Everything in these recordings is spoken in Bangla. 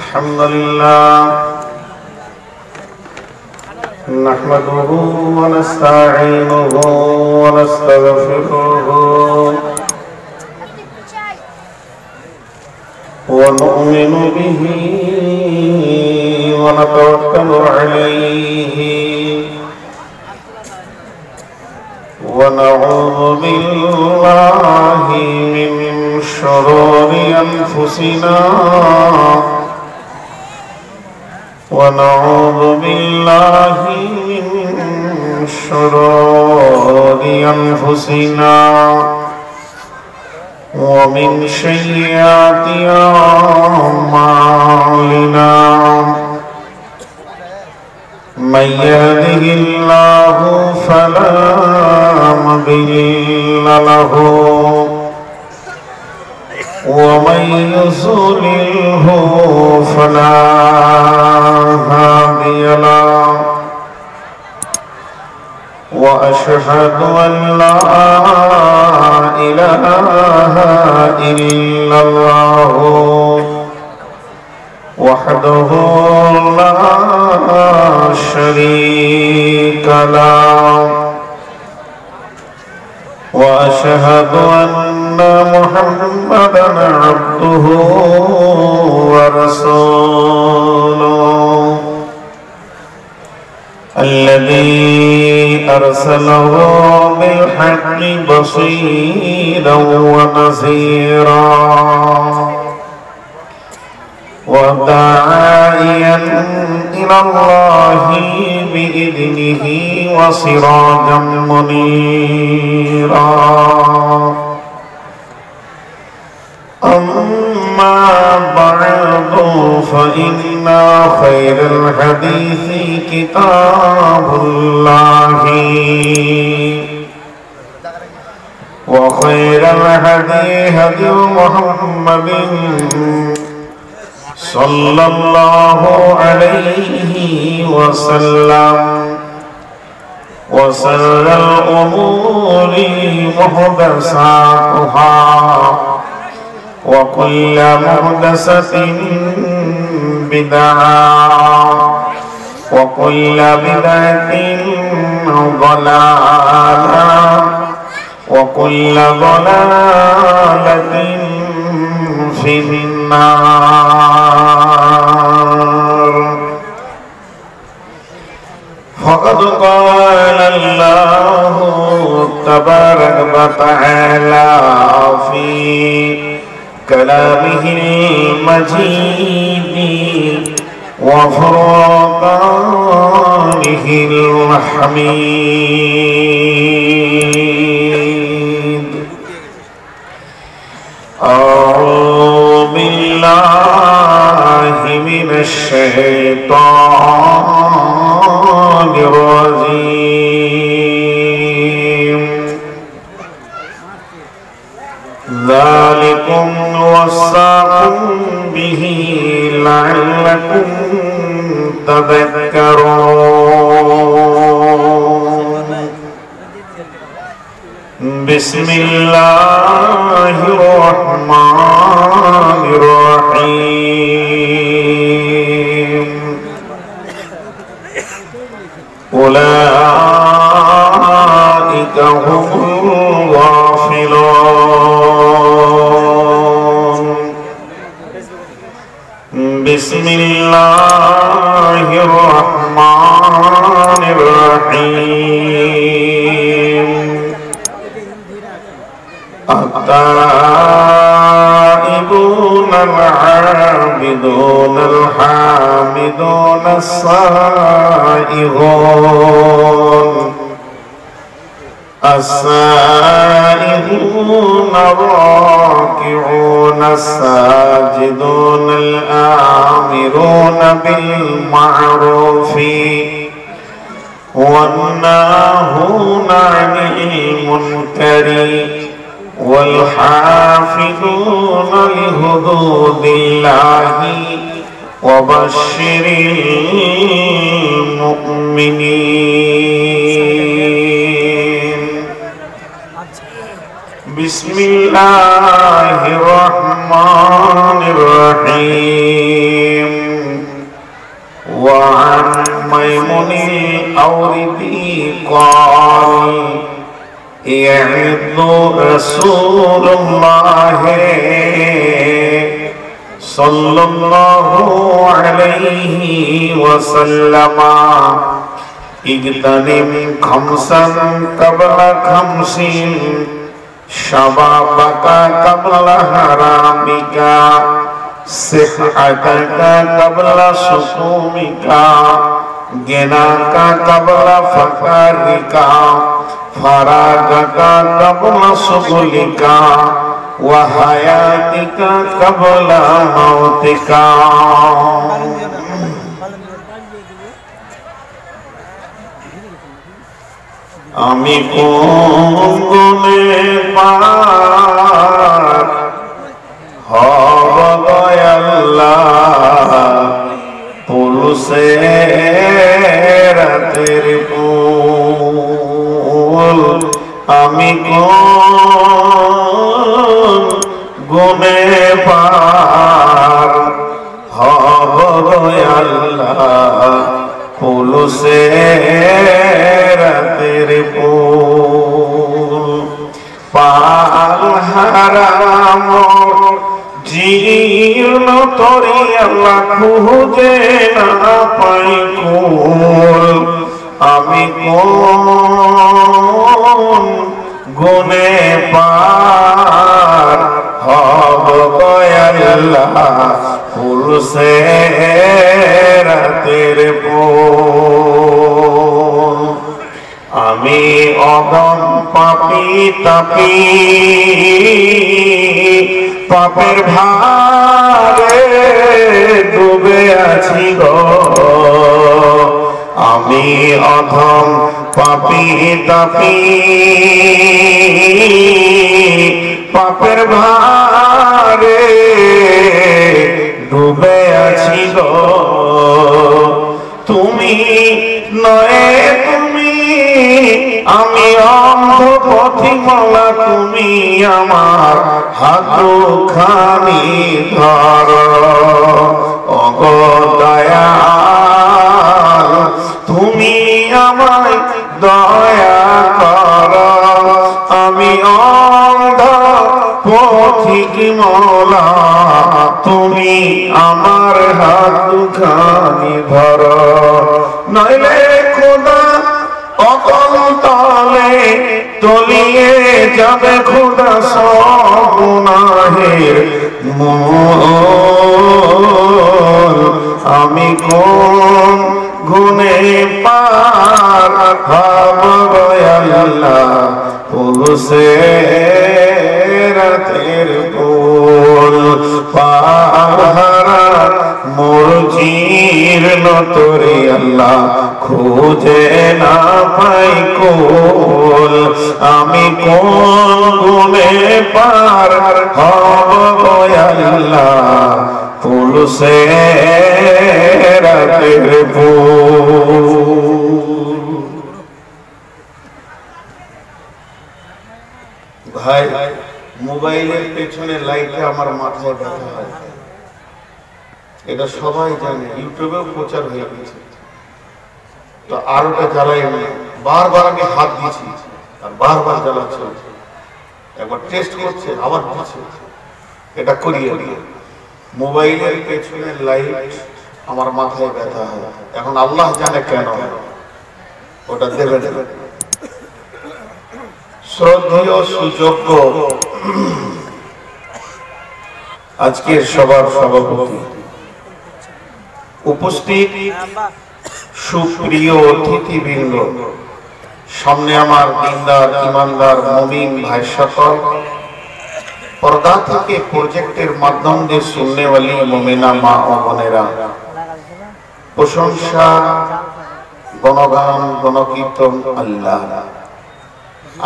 الحمد لله نحمده ونستعينه ونستغفره ونؤمن به ونتوكل عليه ونعوذ بالله من شرور أنفسنا ونعوذ بالله من شرور أنفسنا ومن سيئات أعمالنا من يهده الله فلا مضل له ومن يضلله فلا هادي له وأشهد أن لا إله إلا الله وحده لا شريك له وأشهد أن محمدا عبده ورسوله الذي أرسله بالحق بصيرا ونذيرا وداعيا إلى الله بإذنه وسراجا منيرا أما بعد فإن خير الحديث كتاب الله وخير الهدي هدي محمد صلى الله عليه وسلم وشر الأمور محدثاتها وكل محدثة بدعة وكل بدعة ضلالة وكل ضلالة في النار فقد قال الله تبارك وتعالى في كلامه المجيد وفرقانه الحميد أعوذ بالله من الشيطان الرجيم ذلكم وصاكم به لعلكم تذكرون بسم الله الرحمن الرحيم أولئك هم الغافلون بسم الله الرحمن الرحيم التائبون العابدون الحامدون السائحون السائحون الراكعون الساجدون الآمرون بالمعروف والناهون عن المنكر والحافظون لحدود الله وبشر المؤمنين বিসমিল্লাহির রহমানির রহিম। ওয়া আন মাইমুনিল আওরিদি ক্বাল ইয়া'ইদু রাসূলুল্লাহ সাল্লাল্লাহু আলাইহি ওয়াসাল্লাম ইগতানিম খামসান ক্বাবলা খামসিন শাবাবাকা ক্বাবলা হারামিকা সিহহাতাকা ক্বাবলা সুকুমিকা গিনাকা ক্বাবলা ফাকারিকা ফারাগাকা ক্বাবলা সুগুলিকা ওয়া হায়াতিকা ক্বাবলা মাউতিকা। আমি কোন গুণে পার হব আল্লাহ পুলুসে রাতের ফুল। আমি কোন গুণে পার হব আল্লাহ পুলুসে রাতের ফুল। পাল হারাম জীর্ণ তরি আল্লাহ খুঁজে না পাই কুল। আমি কোন গুণে পার হব আল্লাহ পুলুসে রাতের ফুল। আমি অদম পাপী তাপী পাপের ভারে ডুবে আছি গো। আমি অধম পাপী তাপী পাপের ভারে ডুবে আছি গো। তুমি নয় তুমি আমি অন্ধ পথিমলা তুমি আমার হাতখানি ধর। ওগো দয়াল তুমি আমায় দয়া কর। আমি অন্ধ পথিক মওলা তুমি আমার হাতখানি ধর। নইলে খোদা অতল তলে তলিয়ে যাবে খোদা সব গুনাহের মোল। আমি কোন গুণে পার হব আল্লাহ পুলুসে রাতের ফুল। পাহারা মোর জীর্ণ তরি আল্লাহ খুঁজে না পাই কুল। আমি কোন গুণে পার হব আল্লাহ পুলুসে রাতের ফুল। ভাই মোবাইলের পেছনে লাইটে আমার মাথায় ব্যথা হয়, এটা সবাই জানে, ইউটিউবেও প্রচার হয়ে গেছে। তো আর ওটা জ্বালাই না, বারবার আমি হাত দিয়েছি আর বারবার জ্বালাচ্ছে। একবার টেস্ট করছে আবার দিচ্ছে, এটা করিয়ে দিয়ে মোবাইলের পেছনে লাইট আমার মাথায় ব্যথা হয়। এখন আল্লাহ জানে কেন ওটা দেবে দেবে। শ্রদ্ধেয় সুযোগ্য আজকের সবার সভাপতি, উপস্থিত সুপ্রিয় অতিথিবৃন্দ, সামনে আমার দিনদার ইমানদার মুমিন ভাই সকল, পর্দা থেকে প্রজেক্টের মাধ্যম দিয়ে শুননেওয়ালি মুমিনা মা ও বোনেরা, প্রশংসা গণগান গণকীর্তন আল্লাহ।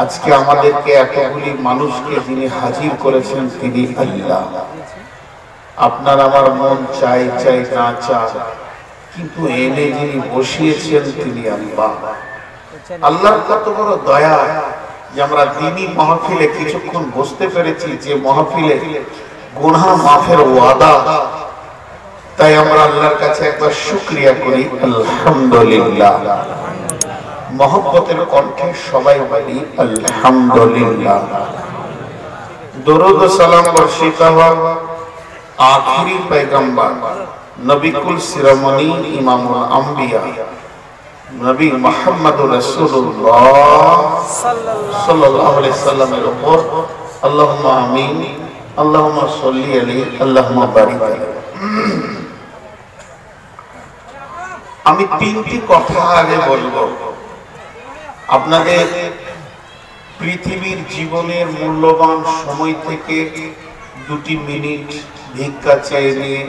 আজকে আমাদেরকে এতগুলি মানুষকে যিনি হাজির করেছেন তিনি আল্লাহ। আপনার আমার মন চাই চাই না চাই, কিন্তু এনে যিনি বসিয়েছেন তিনি আল্লাহ। আল্লাহর কত বড় দয়া, যে আমরা দ্বীনি মাহফিলে কিছুক্ষণ বসতে পেরেছি, যে মাহফিলে গুনাহ মাফের ওয়াদা, তাই আমরা আল্লাহর কাছে একবার শুকরিয়া করি আলহামদুলিল্লাহ। মহব্বতের কণ্ঠে সবাই বলি আলহামদুলিল্লাহ। দরুদ ও সালাম বর্ষিত হোক আখিরি পয়গম্বর নবী কুল শিরোমণি ইমামুল আম্বিয়া নবী মুহাম্মদুর রাসূলুল্লাহ সাল্লাল্লাহু আলাইহি সাল্লামের উপর। আল্লাহুম্মা আমিন, আল্লাহুম্মা সাল্লি আলাইহি, আল্লাহুম্মা বারিক আলাইহি। আমি তিনটি কথা আগে বলবো। আপনাদের পৃথিবীর জীবনের মূল্যবান সময় থেকে 2 মিনিট ভিক্ষা চেয়ে নিয়ে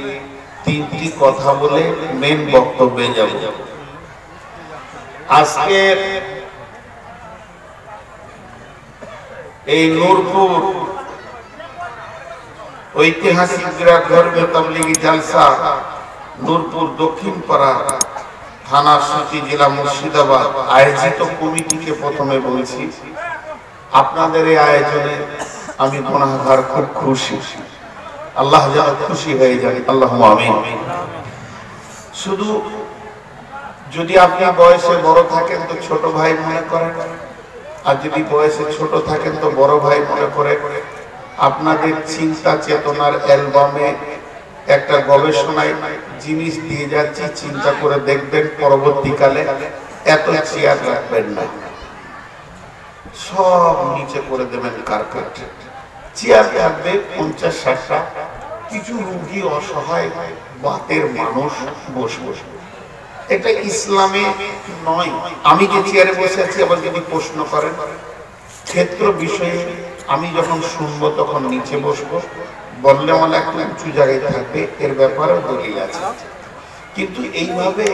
তিনটি কথা বলে মেন বক্তব্যে যাব। আজকে এই নূরপুর ঐতিহাসিক বিরাটগড় তাবলীগী জালসা নূরপুর দক্ষিণ পাড়া থানা সুতি জেলা মুর্শিদাবাদ আয়োজিত কমিটিকে প্রথমে বলছি, আপনাদের এই আয়োজনে আমি গুনাহগার খুব খুশি। আল্লাহ যেন খুশি হয়ে যায়, আল্লাহুম্মা আমিন। শুধু যদি আপনি বয়সে বড় থাকেন তো ছোট ভাই মনে করেন, আর যদি বয়সে ছোট থাকেন তো বড় ভাই মনে করে। আপনাদের চিন্তা চেতনার অ্যালবামে একটা গবেষণায় জিনিস দিয়ে যাচ্ছি, চিন্তা করে দেখবেন পরবর্তীকালে এত চেয়ার রাখবেন না, সব নিচে করে দেবেন কার্পেট। চেয়ার থাকবে 50-60টা, কিছু রোগী অসহায় বাতের মানুষ বসবে। এটা ইসলামে নয়। আমি যে চেয়ারে বসে আছি, আবার যদি প্রশ্ন করেন ক্ষেত্র বিষয়ে, আমি যখন শুনবো তখন নিচে বসবো, বললে মানে একটু উঁচু জায়গায় থাকবে, এর ব্যাপারেও দলিল আছে। কিন্তু এইভাবে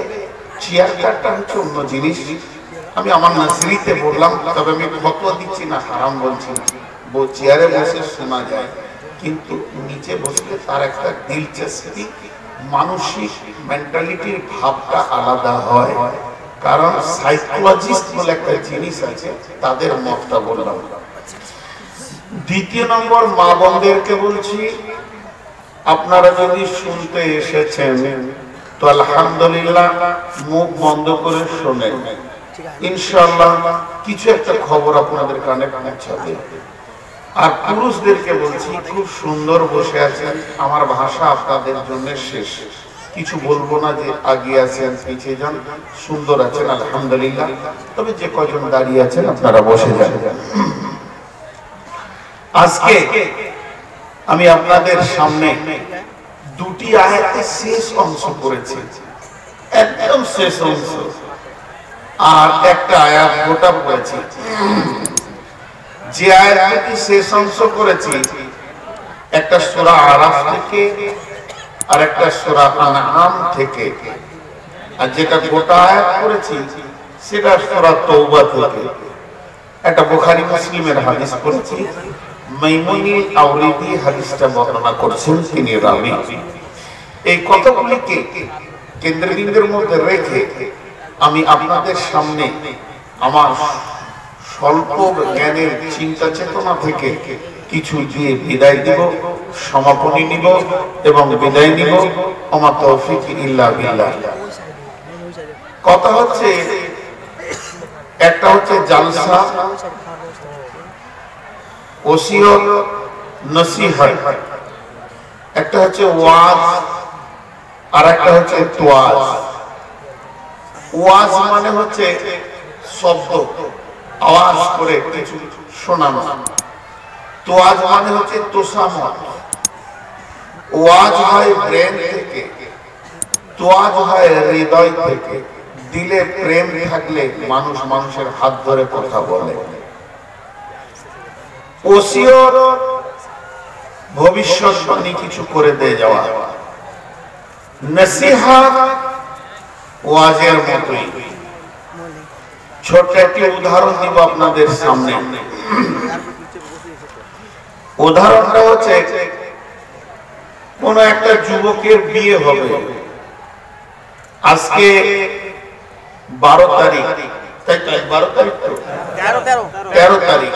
চেয়ার কাটটা হচ্ছে অন্য জিনিস। আমি আমার নাজরিতে বললাম, তবে আমি ফতোয়া দিচ্ছি না, হারাম বলছি না। চেয়ারে বসে শোনা যায়, কিন্তু নিচে বসলে তার একটা দিলচস্পি, মানসিক মেন্টালিটির ভাবটা আলাদা হয়। কারণ সাইকোলজিস্ট বলে একটা জিনিস আছে, তাদের মতটা বললাম। দ্বিতীয় নম্বর, মা বোনদেরকে বলছি, আপনারা যদি শুনতে এসেছেন তো আলহামদুলিল্লাহ, মুখ বন্ধ করে শোনেন, ইনশাআল্লাহ কিছু একটা খবর আপনাদের কানে পৌঁছাবে। আর পুরুষদেরকে বলছি, খুব সুন্দর বসে আছেন, আমার ভাষা আপনাদের জন্য শেষ, কিছু বলবো না যে আগে আছেন পিছিয়ে যান, সুন্দর আছেন আলহামদুলিল্লাহ। তবে যে কজন দাঁড়িয়ে আছেন আপনারা বসে যান। আজকে আমি আপনাদের সামনে 2টি আয়াতের শেষ অংশ পড়েছি, একদম শেষ অংশ, আর একটা আয়াত গোটা পড়েছি। যে আয়াতটি শেষ অংশ করেছি, একটা সূরা আরাফ থেকে আর একটা সূরা আনআম থেকে, আর যেটা গোটা আয়াত করেছি সেটা সূরা তাওবা থেকে। একটা বুখারী মুসলিমের হাদিস করেছি, মাইমুনি আওরিদি হাদিসটা বর্ণনা করেছেন, তিনি রাবী। এই কথাগুলিকে কেন্দ্রবিন্দুর মধ্যে রেখে আমি আপনাদের সামনে আমার স্বল্প জ্ঞানের চিন্তা চেতনা থেকে কিছু দিয়ে বিদায় দিব, সমাপনী নিব এবং বিদায় নিব। ওমা তৌফিক ইল্লা বিল্লাহ। কথা হচ্ছে, একটা হচ্ছে জালসা, ওসিয়ত, নসিহত, একটা হচ্ছে ওয়াজ, আর একটা হচ্ছে তোয়াজ। ওয়াজ মানে হচ্ছে শব্দ, আওয়াজ করে কিছু শোনানো। তোয়াজ মানে হচ্ছে তোষামত। ওয়াজ হয় ব্রেন থেকে, তোয়াজ হয় হৃদয় থেকে। দিলে প্রেম থাকলে মানুষ মানুষের হাত ধরে কথা বলে। ওসিয়ত ভবিষ্যৎবাণী কিছু করে দিয়ে যাওয়া। নসিহত ওয়াজের মতোই। ছোট্ট একটি উদাহরণ দিব আপনাদের সামনে। উদাহরণটা হচ্ছে, কোন একটা যুবকের বিয়ে হবে, আজকে 12 তারিখ, তাই তো 12 তারিখ তো 13 তারিখ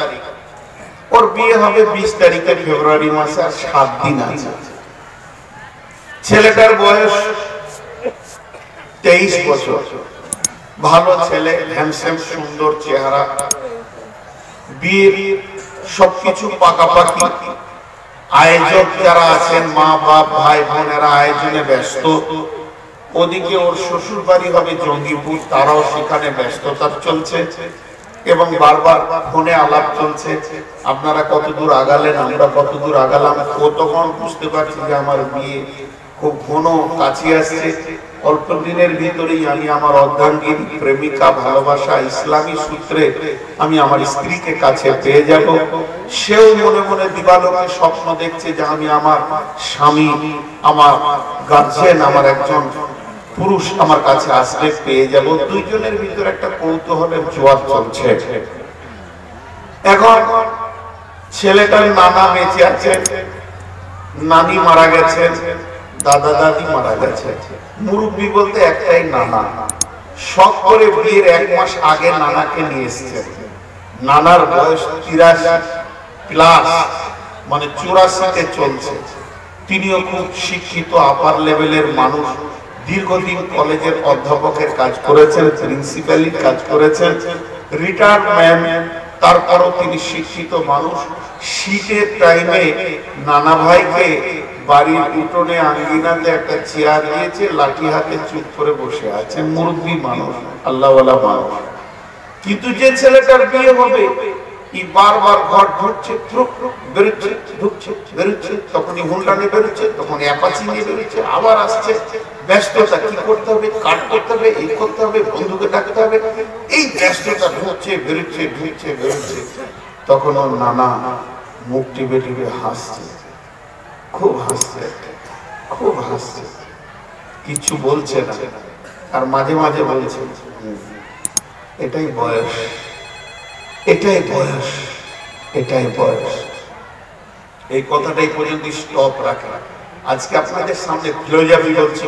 ওর বিয়ে হবে 20 তারিখে ফেব্রুয়ারি মাসে, আর 7 দিন আছে। ছেলেটার বয়স 23 বছর, ভালো ছেলে, হ্যান্ডসাম, সুন্দর চেহারা, বিয়ের সবকিছু পাকাপাকি। আয়োজক যারা আছেন, মা বাপ ভাই বোনেরা আয়োজনে ব্যস্ত। ওদিকে ওর শ্বশুর বাড়ি হবে জঙ্গিপুর, তারাও সেখানে ব্যস্ততা চলছে এবং বারবার ফোনে আলাপ চলছে, আপনারা কতদূর আগালেন, আমরা কতদূর আগালাম। ও তখন বুঝতে পারছি যে আমার বিয়ে খুব ঘন কাছে আসছে, অল্প দিনের ভিতরেই আমি আমার অর্ধাঙ্গিনী প্রেমিকা, ভালোবাসা ইসলামী সূত্রে আমি আমার স্ত্রীকে কাছে পেয়ে যাব। সেও মনে মনে দিবালোকে স্বপ্ন দেখছে যে আমি আমার স্বামী, আমার গার্জিয়ান, আমার একজন পুরুষ আমার কাছে আসলে পেয়ে যাব। দুইজনের ভিতরে একটা কৌতূহলের জোয়ার চলছে। এখন ছেলেটার নানা বেঁচে আছেন, নানি মারা গেছেন, দাদা দাদি মারা গেছে। মুরব্বী বলতে একটাই নানা। শখ করে বিয়ের 1 মাস আগে নানাকে নিয়ে এসেছেন। নানার বয়স 83 প্লাস, মানে 84-তে চলছে। তিনিও খুব শিক্ষিত, আপার লেভেলের মানুষ, দীর্ঘদিন কলেজের অধ্যাপকের কাজ করেছেন, প্রিন্সিপালের কাজ করেছেন, রিটায়ার্ড ম্যান। তারপরও তিনি শিক্ষিত মানুষ। শীতের টাইমে নানা ভাইকে বাড়ির উঠোনে আঙ্গিনাতে একটা চেয়ার দিয়েছে, লাঠি হাতে চুপ করে বসে আছে। মুরব্বী মানুষ, আল্লাহওয়ালা মানুষ। কিন্তু যে ছেলেটার বিয়ে হবে, বারবার ঘর ঢুকছে, বেরোচ্ছে, ঢুকছে, বেরোচ্ছে, তখনই হুন্ডা নিয়ে বেরোচ্ছে, তখন অ্যাপাচি নিয়ে বেরোচ্ছে, আবার আসছে। ব্যস্ততা, কি করতে হবে, কাট করতে হবে, এই করতে হবে, বন্ধুকে ডাকতে হবে, এই ব্যস্ততা। ঢুকছে, বেরোচ্ছে, ঢুকছে, বেরোচ্ছে। তখন ওর নানা মুখ টিপে টিপে হাসছে, খুব হাসছে, খুব হাসছে, কিছু বলছে না। আর মাঝে মাঝে বলছে, এটাই বয়স, এটাই বয়স, এটাই বয়স। এই কথাটাই পর্যন্ত স্টপ রাখে। আজকে আপনাদের সামনে ফিলোসফি বলছি,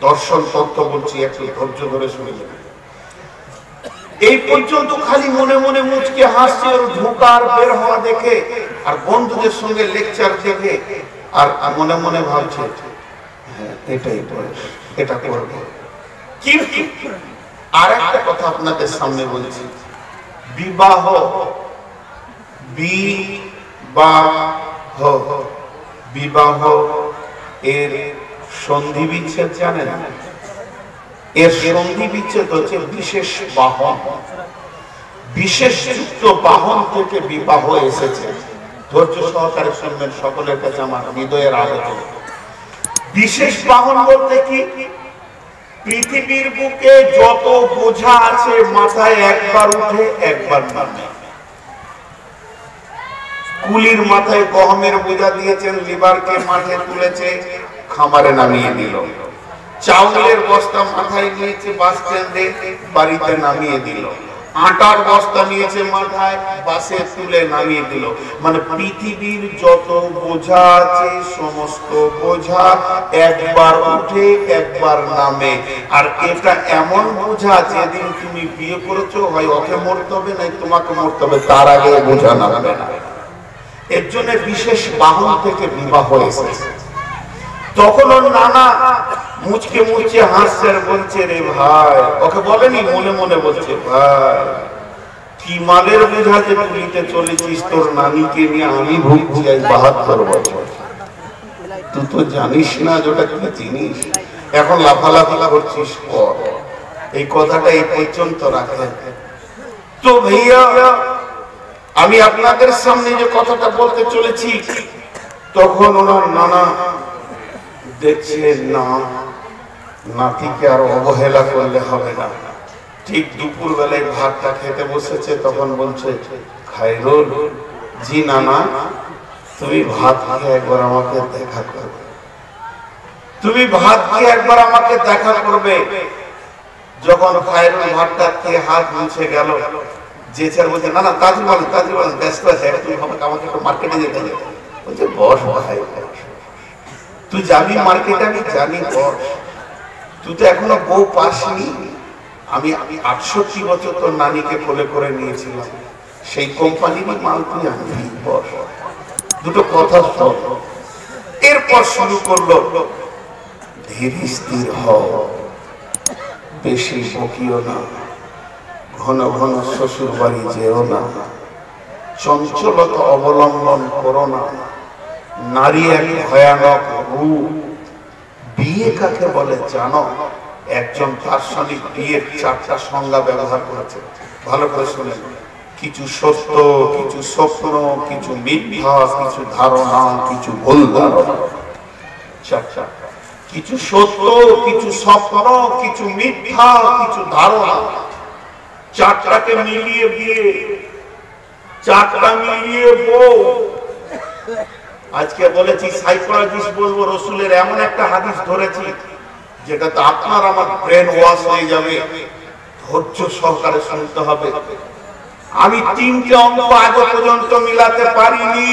দর্শন তত্ত্ব বলছি, একটু ধৈর্য ধরে শুনে যাবেন। এই পর্যন্ত খালি মনে মনে মুচকে হাসছে ওর ঢোকার বের হওয়া দেখে, আর বন্ধুদের সঙ্গে লেকচার দেখে, আর মনে মনে ভাবছে হ্যাঁ এটাই বয়স, এটা করব। কিন্তু আর একটা কথা আপনাদের সামনে বলছি, বিবাহ, বিবাহ এর সন্ধি বিচ্ছেদ জানেন? এর সন্ধি বিচ্ছেদ হচ্ছে বিশেষ বাহন। বিশেষ যুক্ত বাহন থেকে বিবাহ এসেছে। ধৈর্য সহকারে শুনবেন, সকলের কাছে আমার হৃদয়ের আবেদন। বিশেষ বাহন বলতে কি? পৃথিবীর বুকে যত বোঝা আছে মাথায় একবার উঠে একবার নামে। কুলির মাথায় গহমের বোঝা দিয়েছেন, লিভারকে মাঠে তুলেছে, খামারে নামিয়ে দিল। চাউলের বস্তা মাথায় নিয়েছে, বাস স্ট্যান্ডে বাড়িতে নামিয়ে দিল। আটার বস্তা নিয়েছে মাথায়, বাসে তুলে নামিয়ে দিল। মানে পৃথিবীর যত বোঝা আছে সমস্ত বোঝা একবার উঠে একবার নামে। আর এটা এমন বোঝা, যেদিন তুমি বিয়ে করেছো হয় ওকে মরতে হবে, নাই তোমাকে মরতে হবে, তার আগে বোঝা নামবে না। এর জন্য বিশেষ বাহন থেকে বিবাহ এসেছে। তখন ওর নানা মুচকে মুচকে হাসছে আর বলছে, রে ভাই, ওকে বলেনি, মনে মনে বলছে, ভাই কি মালের বোঝাতে তুলিতে চলেছিস, তোর নানিকে নিয়ে আমি ভুগছি আজ 72 বছর। তুই তো জানিস না যেটা কি জিনিস, এখন লাফালাফি করছিস। এই কথাটা এই পর্যন্ত রাখেন তো ভাইয়া। আমি আপনাদের সামনে যে কথাটা বলতে চলেছি, তখন ওনার নানা দেখছে না, নাতিকে আর অবহেলা করলে হবে না। ঠিক দুপুর বেলায় ভাতটা খেতে বসেছে, তখন বলছে, খায়রুল, জি নানা, তুমি ভাত খেয়ে একবার আমাকে দেখা করবে, তুমি ভাত খেয়ে একবার আমাকে দেখা করবে। যখন খায়রুল ভাতটা খেয়ে হাত মুছে গেল, যে স্যার বলছে, না না তাজুল বলেন, তাজুল বলেন, ব্যস্ত আছে, তুমি আমাকে একটু মার্কেটে যেতে হবে। বলছে, বস ভাই, তুই যাবি মার্কেটে, আমি জানি, বস, তুই তো এখনো বউ পাসনি, আমি 68 বছর তো নানিকে কোলে করে নিয়েছিলাম, সেই কোম্পানিরই মাল তুই আনবি। দুটো কথা শোন। এরপর শুরু করলো, ধীর স্থির হও, বেশি বকিও না, ঘন ঘন শ্বশুর বাড়ি যেও না, চঞ্চলতা অবলম্বন করো না, নারী এক ভয়ানক রূপ। বিয়ে কাকে বলে জানো? একজন দার্শনিক বিয়ের 4টা সংজ্ঞা ব্যবহার করেছে, ভালো করে শুনেন। কিছু সত্য, কিছু স্বপ্ন, কিছু মিথ্যা, কিছু ধারণা, কিছু ভুল ধারণা। কিছু সত্য, কিছু স্বপ্ন, কিছু মিথ্যা, কিছু ধারণা। 4টাকে মিলিয়ে বিয়ে, 4টা মিলিয়ে বউ। আজকে বলেছি সাইকোলজিস্ট বলবো, রসুলের এমন একটা হাদিস ধরেছি যেটাতে আপনার আমার ব্রেন ওয়াশ হয়ে যাবে। ধৈর্য সহকারে শুনতে হবে। আমি 3টে অঙ্ক আজ পর্যন্ত মিলাতে পারিনি।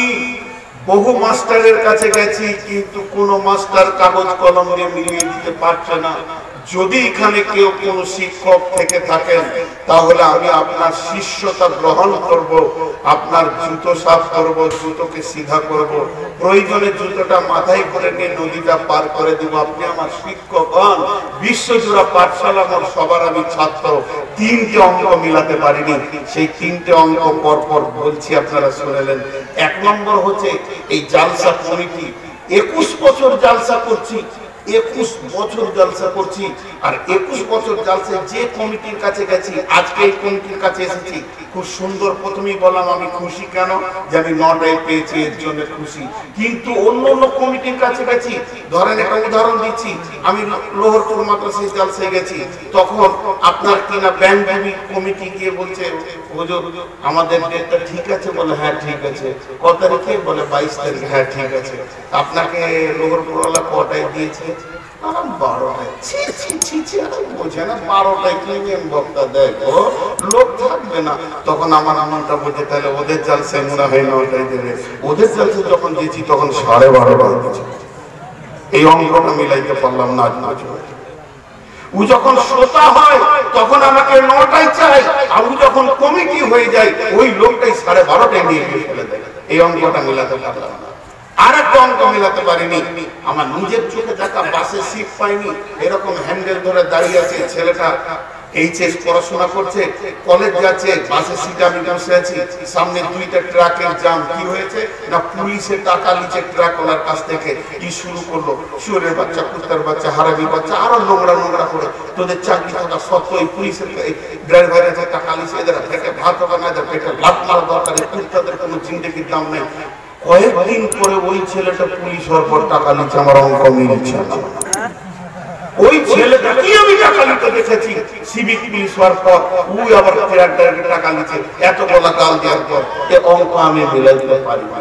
বহু মাস্টারের কাছে গেছি, কিন্তু কোন মাস্টার কাগজ কলম দিয়ে মিলিয়ে দিতে পারছে না। যদি এখানে কেউ কোন শিক্ষক থেকে থাকেন, তাহলে আমি আপনার শিষ্যতা গ্রহণ করব, আপনার জুতো সাফ করব, জুতোকে সিধা করব, প্রয়োজনে জুতোটা মাথায় করে নিয়ে নদীটা পার করে দিব। আপনি আমার শিক্ষক হন। বিশ্বজোড়া পাঠশালা আমার সবার আমি ছাত্র। 3টে অঙ্ক মিলাতে পারিনি। সেই 3টে অঙ্ক পরপর বলছি, আপনারা শুনেলেন। 1 নম্বর হচ্ছে এই জালসা কমিটি। 21 বছর জালসা করছি, 21 বছর জালসা করছি। আর 21 বছর জালসা যে কমিটির কাছে গেছি, আজকে এই কমিটির কাছে এসেছি, খুব সুন্দর। প্রথমেই বললাম আমি খুশি কেন, যে আমি 9টায় পেয়েছি, এর জন্য খুশি। কিন্তু অন্য অন্য কমিটির কাছে গেছি, ধরেন একটা উদাহরণ দিচ্ছি, আমি লোহরপুর মাদ্রাসায় জালসায় গেছি, তখন আপনার কিনা ব্যাংক কমিটি গিয়ে বলছে, হুজুর আমাদের ডেটটা ঠিক আছে? বলে হ্যাঁ ঠিক আছে। কত তারিখে? বলে 22 তারিখ। হ্যাঁ ঠিক আছে। আপনাকে লোহরপুরওয়ালা কটায় দিয়েছে? 12টায়। বোঝে না 12টায় কি নিয়ম বক্তা দেয়, লোক থাকবে না। তখন আমার আমনটা বোঝে, তাহলে ওদের জালসায় মনে হয় 9টায় দেবে। ওদের জালসায় যখন দিয়েছি তখন 12:30 দিয়েছে। এই অঙ্কটা মিলাইতে পারলাম না। ও যখন শ্রোতা হয় তখন আমাকে 9টায় চাই, আর ও যখন কমিটি হয়ে যায় ওই লোকটাই 12:30টায় নিয়ে ফেলে দেয়। এই অঙ্কটা মিলাতে পারলাম না। আর একটা অঙ্ক মিলাতে পারিনি, আমার নিজের চোখে দেখা বাসে সিট পাইনি, এরকম হ্যান্ডেল ধরে দাঁড়িয়ে আছে ছেলেটা, এইচএস পড়াশোনা করছে, কলেজ যাচ্ছে, বাসের সিটে আমি বসে আছি, সামনে 2টা ট্রাকের জাম। কি হয়েছে না, পুলিশের টাকা নিচে ট্রাকওয়ালার কাছ থেকে কি শুরু করলো, শুয়োরের বাচ্চা, কুত্তার বাচ্চা, হারামির বাচ্চা, আরো নোংরা নোংরা করে, তোদের চাকরি থাকা সত্ত্বেও এই পুলিশের ড্রাইভারের যে টাকা নিচে, এদের পেটে ভাত হবে না, এদের পেটে লাট মারা দরকার, কুত্তাদের কোনো জিন্দেগির দাম নেই। কয়েকদিন পরে ওই ছেলেটা পুলিশ হওয়ার পর টাকা নিচ্ছে, আমার অঙ্ক মিলছে না। ওই ছেলেটাকে আমি টাকা নিতে দেখেছি সিভিক পুলিশ হওয়ার পর, ওই আবার টাকা নিচ্ছে, এত বলা গাল দেওয়ার পর। এ অঙ্ক আমি মিলাইতে পারি না।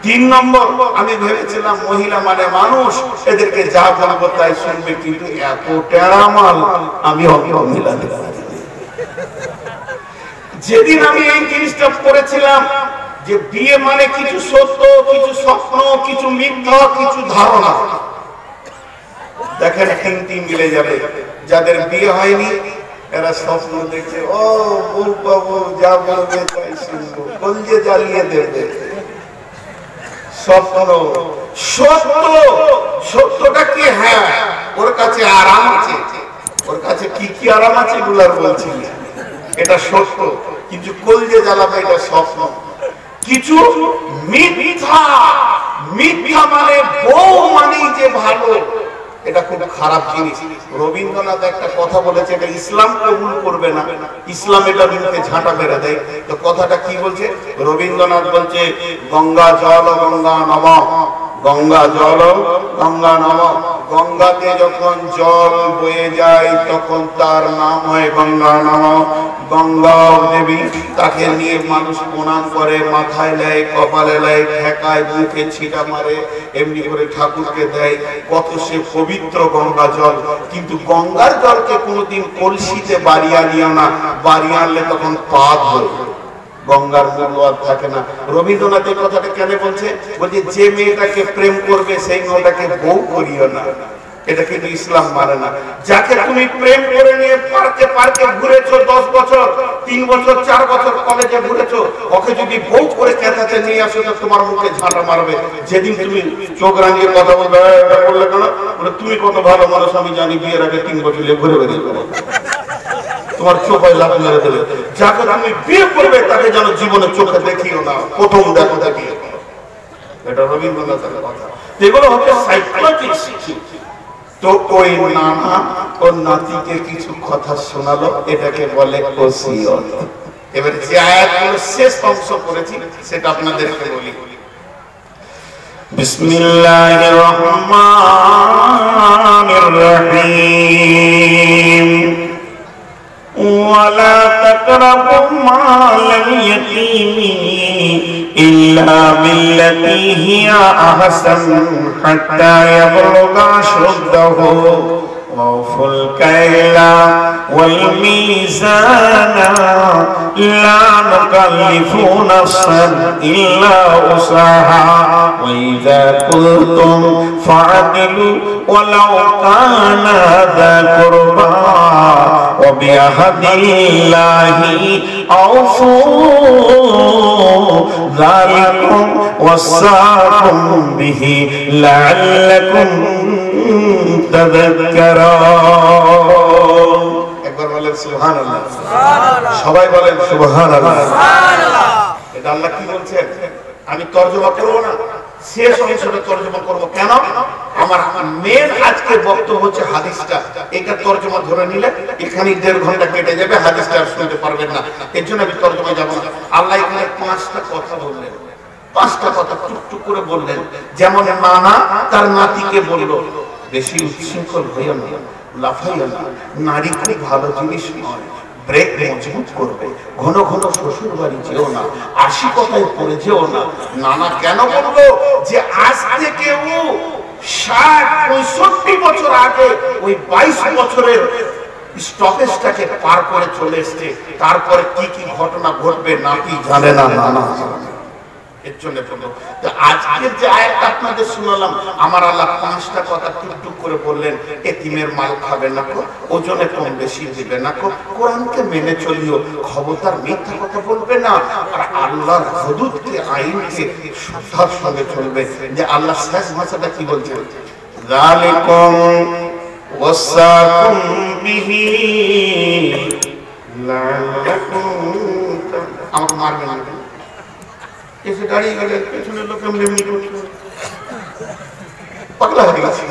3 নম্বর, আমি ভেবেছিলাম মহিলা মানে মানুষ, এদেরকে যা বলবো তাই শুনবে, কিন্তু এত টেরা মাল আমি অঙ্ক মিলাতে পারি। যেদিন আমি এই জিনিসটা পড়েছিলাম যে বিয়ে মানে কিছু সত্য, কিছু স্বপ্ন, কিছু মিথ্যা, কিছু ধারণা, দেখেন 3টি মিলে যাবে। যাদের বিয়ে হয়নি এরা স্বপ্ন দেখছে, ও বউ বাবু যা বলবে তাই শুনবো, কলজে জ্বালিয়ে দেবে। স্বপ্ন সত্য, সত্যটা কি? হ্যাঁ, ওর কাছে আরাম আছে। ওর কাছে কি কি আরাম আছে এগুলার বলছি, এটা সত্য, কিন্তু কলজে জ্বালাবে এটা স্বপ্ন। কিছু মিথ্যা, মিথ্যা মানে বউ মানেই যে ভালো, এটা খুব খারাপ জিনিস। রবীন্দ্রনাথ একটা কথা বলেছে, এটা ইসলাম কবুল করবে না, ইসলাম এটা বিরুদ্ধে ঝাঁটা মেরে দেয়। তো কথাটা কি বলছে রবীন্দ্রনাথ? বলছে গঙ্গা জল গঙ্গা নম, গঙ্গা জল গঙ্গা নম। গঙ্গাতে যখন জল বয়ে যায় তখন তার নাম হয় গঙ্গা নম। গঙ্গা দেবী, তাকে নিয়ে মানুষ প্রণাম করে, মাথায় নেয়, কপালে নেয়, ঠেকায়, মুখে ছিটা মারে, এমনি করে ঠাকুরকে দেয়। কত সে পবিত্র গঙ্গা জল। কিন্তু গঙ্গার জলকে কোনোদিন কলসিতে বাড়িয়ে আনিও না, বাড়িয়ে আনলে তখন পাপ হয়, গঙ্গার মূল্য আর থাকে না। রবীন্দ্রনাথ এই কথাটা কেন বলছে? বলছে যে মেয়েটাকে প্রেম করবে সেই মেয়েটাকে বউ করিও না। এটা কিন্তু ইসলাম মানে না। যাকে তুমি প্রেম করে নিয়ে পার্কে পার্কে ঘুরেছো 10 বছর, 3 বছর, 4 বছর কলেজে ঘুরেছো, ওকে যদি বউ করে কেতাতে নিয়ে আসো তো তোমার মুখে ঝাঁটা মারবে। যেদিন তুমি চোখ রাঙিয়ে কথা বলবে, এটা বললে কেন, বলে তুমি কত ভালো মানুষ আমি জানি, বিয়ের আগে 3 বছর ঘুরে বেরিয়ে গেল, তোমার চোখে লাভ মেরে দেবে। যাকে তুমি বিয়ে করবে তাকে যেন জীবনে চোখে দেখিও না, প্রথম দেখো দেখিও। এটা রবীন্দ্রনাথের কথা। এগুলো হচ্ছে সাইকোলজিস্ট। তো ওই নানা ওর নাতিকে কিছু কথা শোনালো, এটাকে বলে ওসিয়ত। এবার যে আয়াতগুলো শেষ অংশ করেছি সেটা আপনাদেরকে বলি। বিসমিল্লাহির রহমানির রহিম। ওয়ালা তাকরাবু মালাল ইয়াতীমি ইল্লা বিল্লাতী হিয়া আহসান হাত্তা ইয়াবলুগা আশুদ্দাহু وأوفوا الكيل والميزان لا نكلف نفسا إلا وسعها وإذا قلتم فاعدلوا ولو كان ذا قربى وبعهد الله أوفوا ذلكم وصاكم به لعلكم تذكرون। একবার বলেন সুবহানাল্লাহ। সবাই বলেন সুবহানাল্লাহ। এটা আল্লাহ কি বলছেন? আমি তরজমা করব না, শেষ অংশটা তরজমা করব। কেন? আমার মেন আজকে বক্তব্য হচ্ছে হাদিসটা। এটা তরজমা ধরে নিলে এখানে 1.5 ঘন্টা কেটে যাবে, হাদিসটা আর শুনতে পারবেন না। এর জন্য আমি তরজমা যাব না। আল্লাহ এখানে 5টা কথা বললেন, 5টা কথা টুকটুক করে বললেন। যেমন নানা তার নাতিকে বলল, বেশি উচ্ছৃঙ্খল হইও না, লাফাইও না, নারী খুব ভালো জিনিস নয়, ব্রেক মজবুত করবে, ঘন ঘন শ্বশুর বাড়ি যেও না, 80 কথায় পড়ে যেও না। নানা কেন বলবো? যে আজ থেকে ও 60-65 বছর আগে ওই 22 বছরের স্টপেজটাকে পার করে চলে এসছে। তারপরে কি কি ঘটনা ঘটবে নাতি জানে না, নানা এর জন্য আজকের যে আয়াতটা আপনাদের শোনালাম, আমার আল্লাহ 5টা কথা টুকটুক করে বললেন। এতিমের মাল খাবে না কো, ওজনে কম বেশি দিবে না কো, কোরআনকে মেনে চলিও, খবরদার মিথ্যা কথা বলবে না, আর আল্লাহর হুদুদকে আইনকে শ্রদ্ধার সঙ্গে চলবে। যে আল্লাহ শেষ ভাষাটা কি বলছেন? যালিকুম ওয়াসাকুম বিহি লাআল্লাকুম। আমাকে মারবে না, এসে দাঁড়িয়ে গেলেন, পেছনের লোক এমনি পাগলা হয়ে গেছে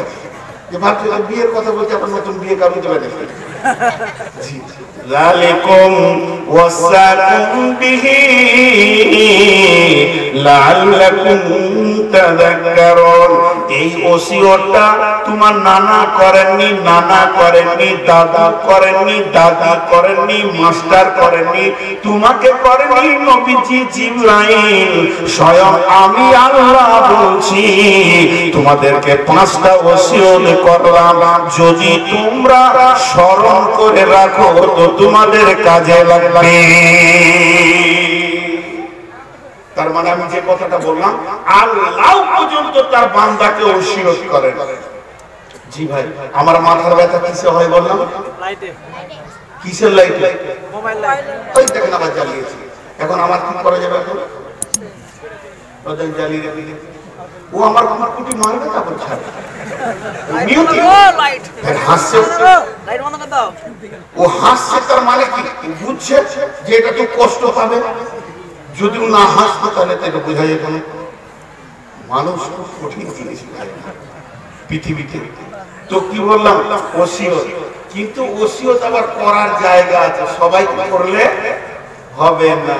যে ভাবছে বিয়ের কথা বলতে আবার নতুন বিয়ে কাবি দেবে দেখে। যালিকুম ওয়াসাকুম বিহি লাআল্লাকুম তাযাক্কারুন। এই ওসিয়তটা তোমার নানা করেননি, নানা করেননি, দাদা করেননি, দাদি করেননি, মাস্টার করেননি, তোমাকে করেনি নবীজি জিবরাইল, স্বয়ং আমি আল্লাহ বলছি। তোমাদেরকে 5টা ওসিয়ত করলাম, যদি তোমরা স্মরণ করে রাখো তো তোমাদের কাজে লাগবে। তার মানে আমি যে কথাটা বললাম, আল্লাহ পর্যন্ত তার বান্দাকে ওসিয়ত করেন। জি ভাই, আমার মাথার ব্যথা কিসে হয় বললাম? লাইটে। কিসের লাইটে? Mobile light. ওই দেখেন আবার জ্বালিয়েছি। এখন আমার কি করা যাবে? এখন ওদের জ্বালিয়ে রেখে ও আমার কুটি মারবে, তারপর ছাড়বে। ও হাসছে, তার মানে কি? বুঝছে যে এটা তো কষ্ট পাবে। যদি না হাসতো তাহলে তাকে বোঝা যেত না। মানুষ খুব কঠিন জিনিস পৃথিবীতে। তো কি বললাম? ওসিয়ত। কিন্তু ওসিয়ত আবার করার জায়গা আছে, সবাই করলে হবে না।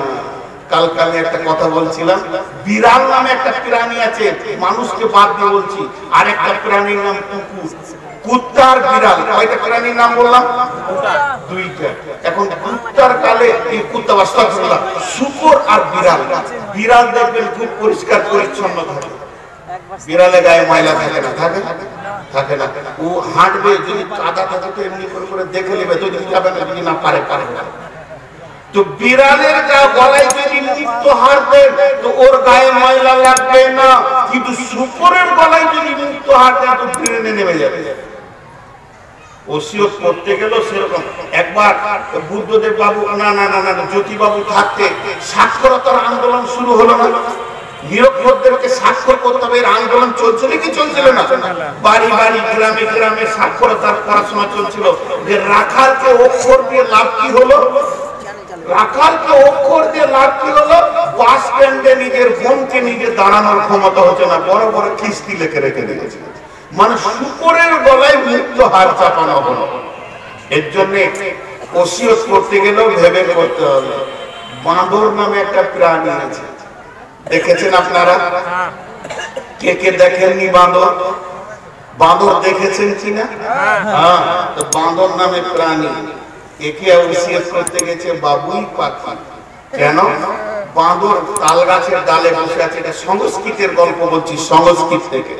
কালকে আমি একটা কথা বলছিলাম, বিড়াল নামে একটা প্রাণী আছে, মানুষকে বাদ দিয়ে বলছি, আর একটা প্রাণীর নাম কুকুর। কুত্তার বিড়াল, কয়টা প্রাণীর নাম বললাম? 2টা। এখন কুত্তার কালে এই কুত্তা বাস্তবতা, শুকর আর বিড়াল। বিড়াল দেখবেন খুব পরিষ্কার পরিচ্ছন্ন থাকে, বিড়ালে গায়ে ময়লা থাকে না, থাকে থাকে না। ও হাঁটবে, যদি কাদা থাকে তো এমনি করে দেখে নেবে, যদি যাবে না, যদি না পারে পারবে না। তো বিড়ালের গলায় যদি মুক্ত হার দেয় তো ওর গায়ে ময়লা লাগবে না, কিন্তু শুকরের গলায় যদি মুক্ত হার দেয় তো ট্রেনে নেমে যাবে। ওসিয়ত করতে গেল সেরকম। একবার বুদ্ধদেব বাবু না জ্যোতি বাবু থাকতে সাক্ষরতার আন্দোলন শুরু হলো না? নিরক্ষরদেরকে সাক্ষর করতে হবে, এর আন্দোলন চলছিল কি চলছিল না? বাড়ি বাড়ি গ্রামে গ্রামে সাক্ষরতার পড়াশোনা চলছিল। যে রাখালকে অক্ষর দিয়ে লাভ কি হলো? রাখালকে অক্ষর দিয়ে লাভ কি হলো? বাস স্ট্যান্ডে নিজের বোনকে নিজে দাঁড়ানোর ক্ষমতা হচ্ছে না, বড় বড় কিস্তি লেখে রেখে দিয়েছে। মানে শুকরের গলায় মৃত্যু হার চাপানো হলো। এর জন্য ওসিয়ত করতে গেলেও ভেবে করতে হবে। বাঁদর নামে একটা প্রাণী আছে, দেখেছেন আপনারা? কে কে দেখেননি বাঁদর? বাঁদর দেখেছেন কিনা? হ্যাঁ, তো বাঁদর নামে প্রাণী একে ওসিয়ত করতে গেছে বাবুই পাখি। কেন? বাঁদর তাল গাছের ডালে বসে আছে। এটা সংস্কৃতের গল্প বলছি, সংস্কৃত থেকে।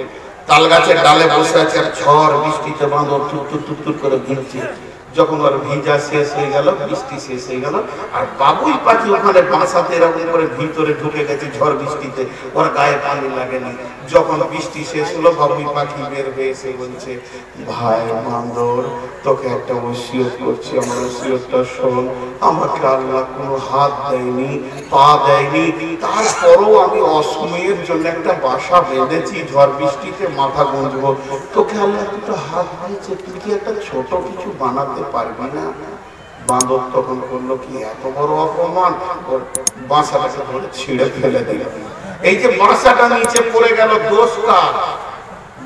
তাল গাছের ডালে বসে আছে আর ঝড় বৃষ্টিতে বাঁদর টুকটুক করে ভিজছে। যখন ওর ভিজা শেষ হয়ে গেল, বৃষ্টি শেষ হয়ে গেল, আর বাবুই পাখি ওখানে বাসাতে এরকম করে ভিতরে ঢুকে গেছে ঝড় বৃষ্টিতে, ওর গায়ে পানি লাগেনি। যখন বৃষ্টি শেষ হলো, বাবুই পাখি বের হয়ে এসে বলছে, ভাই বান্দর, তোকে একটা ওসিয়ত করছি, আমার ওসিয়তটা শোন। আমাকে আল্লাহ কোনো হাত দেয়নি, পা দেয়নি, তারপরও আমি অসময়ের জন্য একটা বাসা বেঁধেছি, ঝড় বৃষ্টিতে মাথা গুঁজবো। তোকে আল্লাহ দুটো হাত দিয়েছে, তুই কি একটা ছোট কিছু বানাতে পারবি না? বাঁদর তখন করলো কি, এত বড় অপমান, ওর বাসাটাকে ধরে ছিঁড়ে ফেলে দিল। এই যে বাসাটা নিচে পড়ে গেল, দোষ কার?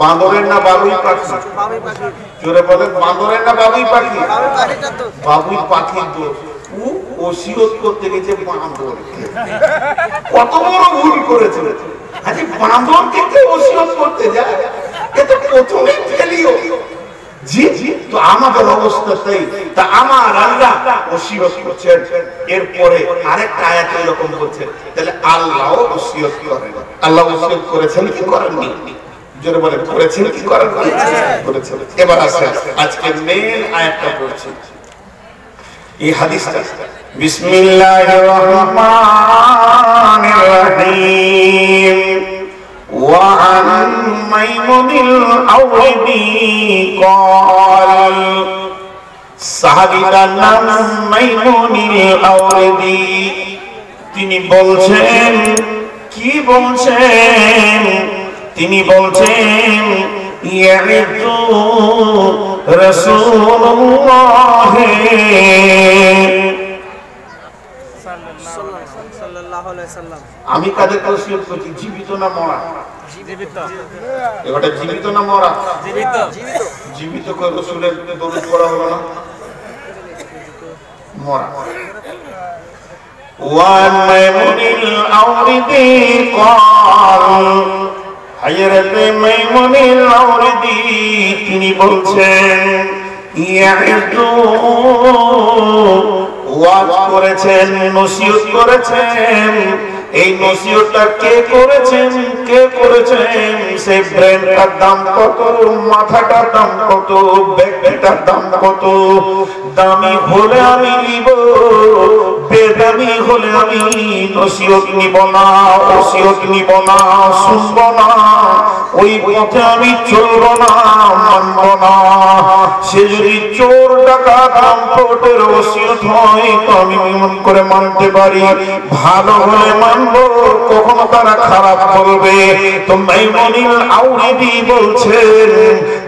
বাঁদরের না বাবুই পাখি? জোরে বলেন, বাঁদরের না বাবুই পাখি? বাবুই পাখির দোষ। ওসিয়ত করতে গেছে বাঁদর, কত বড় ভুল করেছে। আজ বাঁদরকে কেউ ওসিয়ত করতে যায়, এ তো প্রথমেই ফেলিও। জি জি, তো আমাদের অবস্থা তাই। তা আমার আল্লাহ ওসিয়ত করছেন, এরপরে আরেকটা আয়াত এরকম বলছে, তাহলে আল্লাহও ওসিয়ত করেন। আল্লাহ ওসিয়ত করেছেন কি করেননি? জোরে বলেন, করেছেন কি করেননি? করেছেন। এবার আসেন আজকে মেন আয়াতটা পড়ছি, এই হাদিসটা। বিসমিল্লাহির রহমানির রহিম। وعن ميمون الأوردي قال সাহাবীর নাম মাইমুনুল আওরদি, তিনি বলছেন, কি বলছেন? তিনি বলছেন, ইয়াইতু রাসূলুল্লাহ সাল্লাল্লাহু আলাইহি সাল্লাম। আমি কাদের ওসিয়ত করছি? জীবিত না মরা? জীবিত। এটা জীবিত না মরা? জীবিত। জীবিত করে রাসূলের দরুদ পড়া হলো না? মরা। ওয়ান মাইমুনুল আওরদি قال, হযরত মাইমুনুল আওরদি তিনি বলছেন, ইয়াইতু, ওয়াজ করেছেন, নসিহত করেছেন। এই নসিহতটা কে করেছেন? কে করেছেন? সেই ব্রেনটার দাম কত? মাথাটার দাম কত? ব্যক্তিটার দাম কত? দামি হলে আমি নিব, বেদামি হলে আমি নসিহত নিব না, ওসিয়ত নিব না, শুনব না, ওই পথে আমি চলব না, মানব না। সে যদি চোর ডাকাত রামপটের ওসিয়ত হয় তো আমি মন করে মানতে পারি, ভালো হলে মানবো, কখনো তারা খারাপ বলবে। তো মাইমুনুল আওরদি বলছেন,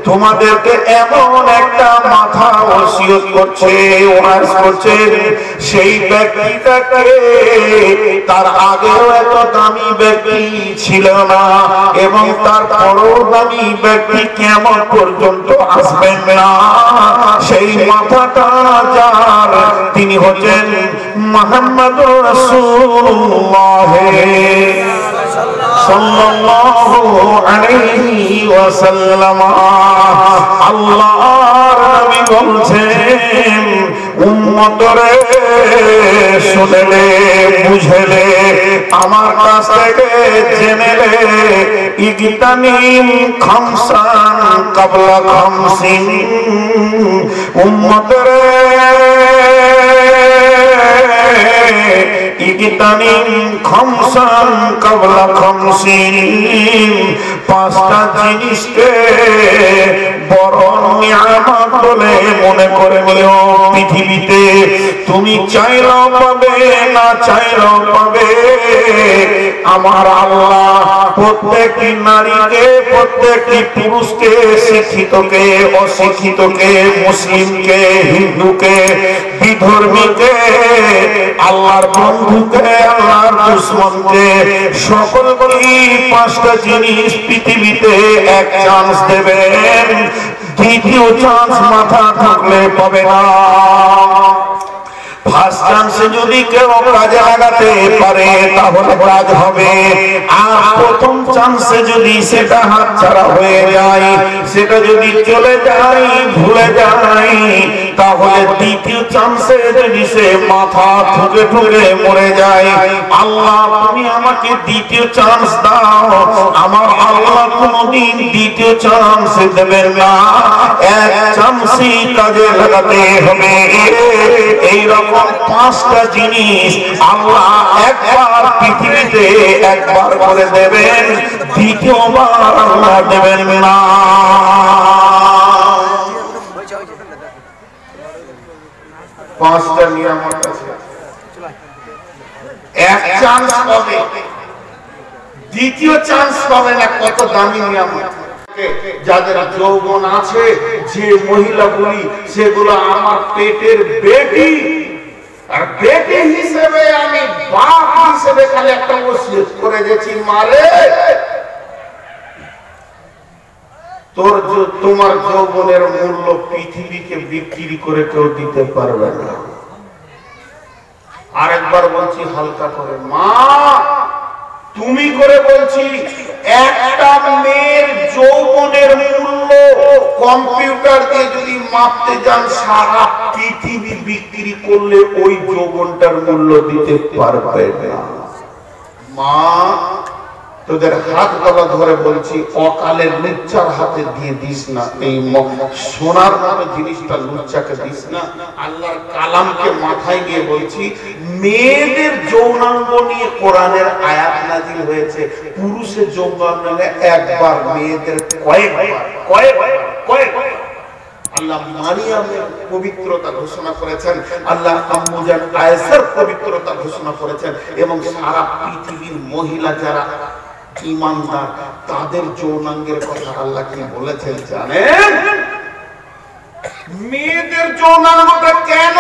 তোমাদেরকে এমন একটা মাথা ওসিয়ত করছে, ওয়াজ করছেন, সেই ব্যক্তিটাকে তার আগেও এত দামি ব্যক্তি ছিল না, এবং তার পরও দামি ব্যক্তি কিয়ামত পর্যন্ত আসবেন না। সেই মাথাটা যার, তিনি হচ্ছেন মুহাম্মদুর রাসূলুল্লাহ সাল্লাল্লাহু আলাইহি ওয়াসাল্লাম। আল্লাহর নবী বলছেন, উম্মতরে শুনলে, বুঝলে, আমার কাছ থেকে জেনেলে, ইগতানিম খামসান ক্বাবলা খামসিন। উম্মতরে ইগতানিম খামসান ক্বাবলা খামসিন, পাঁচটা জিনিসকে বড় নিয়ামত বলে মনে করে নিও। পৃথিবীতে তুমি চাইলেও পাবে, না চাইলেও পাবে। আমার আল্লাহ প্রত্যেকটি নারীকে, প্রত্যেকটি পুরুষকে, শিক্ষিতকে, অশিক্ষিতকে, মুসলিমকে, হিন্দুকে, বিধর্মীকে, আল্লাহর বন্ধুকে, আল্লাহর দুশমনকে, সকলকেই পাঁচটা জিনিস পৃথিবীতে এক চান্স দেবেন। দ্বিতীয় চান্স মাথা থাকলে পাবে না। ফার্স্ট চান্সে যদি কেউ কাজে লাগাতে পারে তাহলে কাজ হবে, আর প্রথম চান্সে যদি সেটা হাতছাড়া হয়ে যায়, সেটা যদি চলে যায়, ভুলে যায়, তাহলে দ্বিতীয় চান্সে যদি সে মাথা ঠুকে ঠুকে মরে যায়, আল্লাহ তুমি আমাকে দ্বিতীয় চান্স দাও। আমার আল্লাহ কোনদিন দ্বিতীয় চান্স দেবেন না, এক চান্সই কাজে লাগাতে হবে। এইরকম পাঁচটা জিনিস আল্লাহ একবার পৃথিবীতে একবার করে দেবেন, দ্বিতীয়বার আল্লাহ দেবেন না। পাঁচটা নিয়ামত আছে, এক চান্স পাবে, দ্বিতীয় চান্স পাবে না। কত দামি নিয়ামত! যাদের যৌবন আছে, যে মহিলাগুলি, সেগুলো আমার পেটের বেটি, আর বেটি হিসেবে আমি বাপ হিসেবে খালি একটা ওসিয়ত করে গেছি, মারে তোমার যৌবনের মূল্য পৃথিবীকে বিক্রি করে কেউ দিতে পারবে না। আরেকবার বলছি হালকা করে, মা তুমি করে বলছি, একটা মেয়ের যৌবনের মূল্য কম্পিউটার দিয়ে যদি মাপতে যান, সারা পৃথিবী বিক্রি করলে ওই যৌবনটার মূল্য দিতে পারবে না। মা তোদের হাত গলা ধরে বলছি, অকালের লুচ্চার হাতে দিয়ে দিস না, এই সোনার মতো জিনিসটা লুচ্চাকে দিস না। আল্লাহর কালামকে মাথায় নিয়ে বলছি, মেয়েদের যৌনাঙ্গ নিয়ে কোরআনের আয়াত নাযিল হয়েছে, পুরুষের যৌনাঙ্গ একবার, মেয়েদের কয়েকবার। আল্লাহ মারিয়ামের পবিত্রতা ঘোষণা করেছেন, আল্লাহ আম্মুজান আয়েশার পবিত্রতা ঘোষণা করেছেন, এবং সারা পৃথিবীর মহিলা যারা ঈমানদার তাদের যৌনাঙ্গের কথা আল্লাহ কি বলেছেন জানেন? মেয়েদের যৌনাঙ্গটা কেন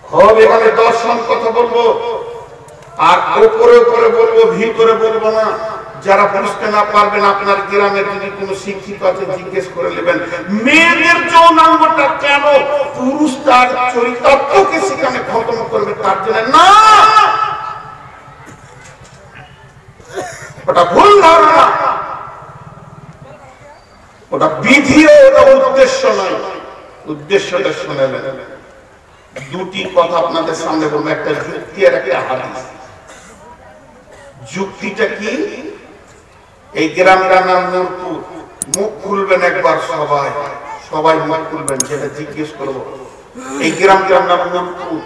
হবে, এখানে দর্শন কথা বলবো, আর উপরে উপরে বলবো, ভিতরে বলবো না। যারা বুঝতে না পারবেন, আপনার গ্রামের যদি কোনো শিক্ষিত আছে জিজ্ঞেস করে নেবেন, মেয়েদের যৌনাঙ্গটা কেন? পুরুষ তার চরিতার্থকে সেখানে খতম করবে তার জন্য না, ওটা ভুল ধারণা, ওটা বিধি, ওটা উদ্দেশ্য নয়। উদ্দেশ্যটা শুনে নেন। দুটি কথা আপনাদের সামনে বলবো, একটা যুক্তি আর একটা হাদিস। যুক্তিটা কি? এই গ্রামটার নাম নূরপুর। মুখ খুলবেন একবার, সবাই মুখ খুলবেন, যেটা জিজ্ঞেস করবো। এই গ্রামটার নাম নূরপুর।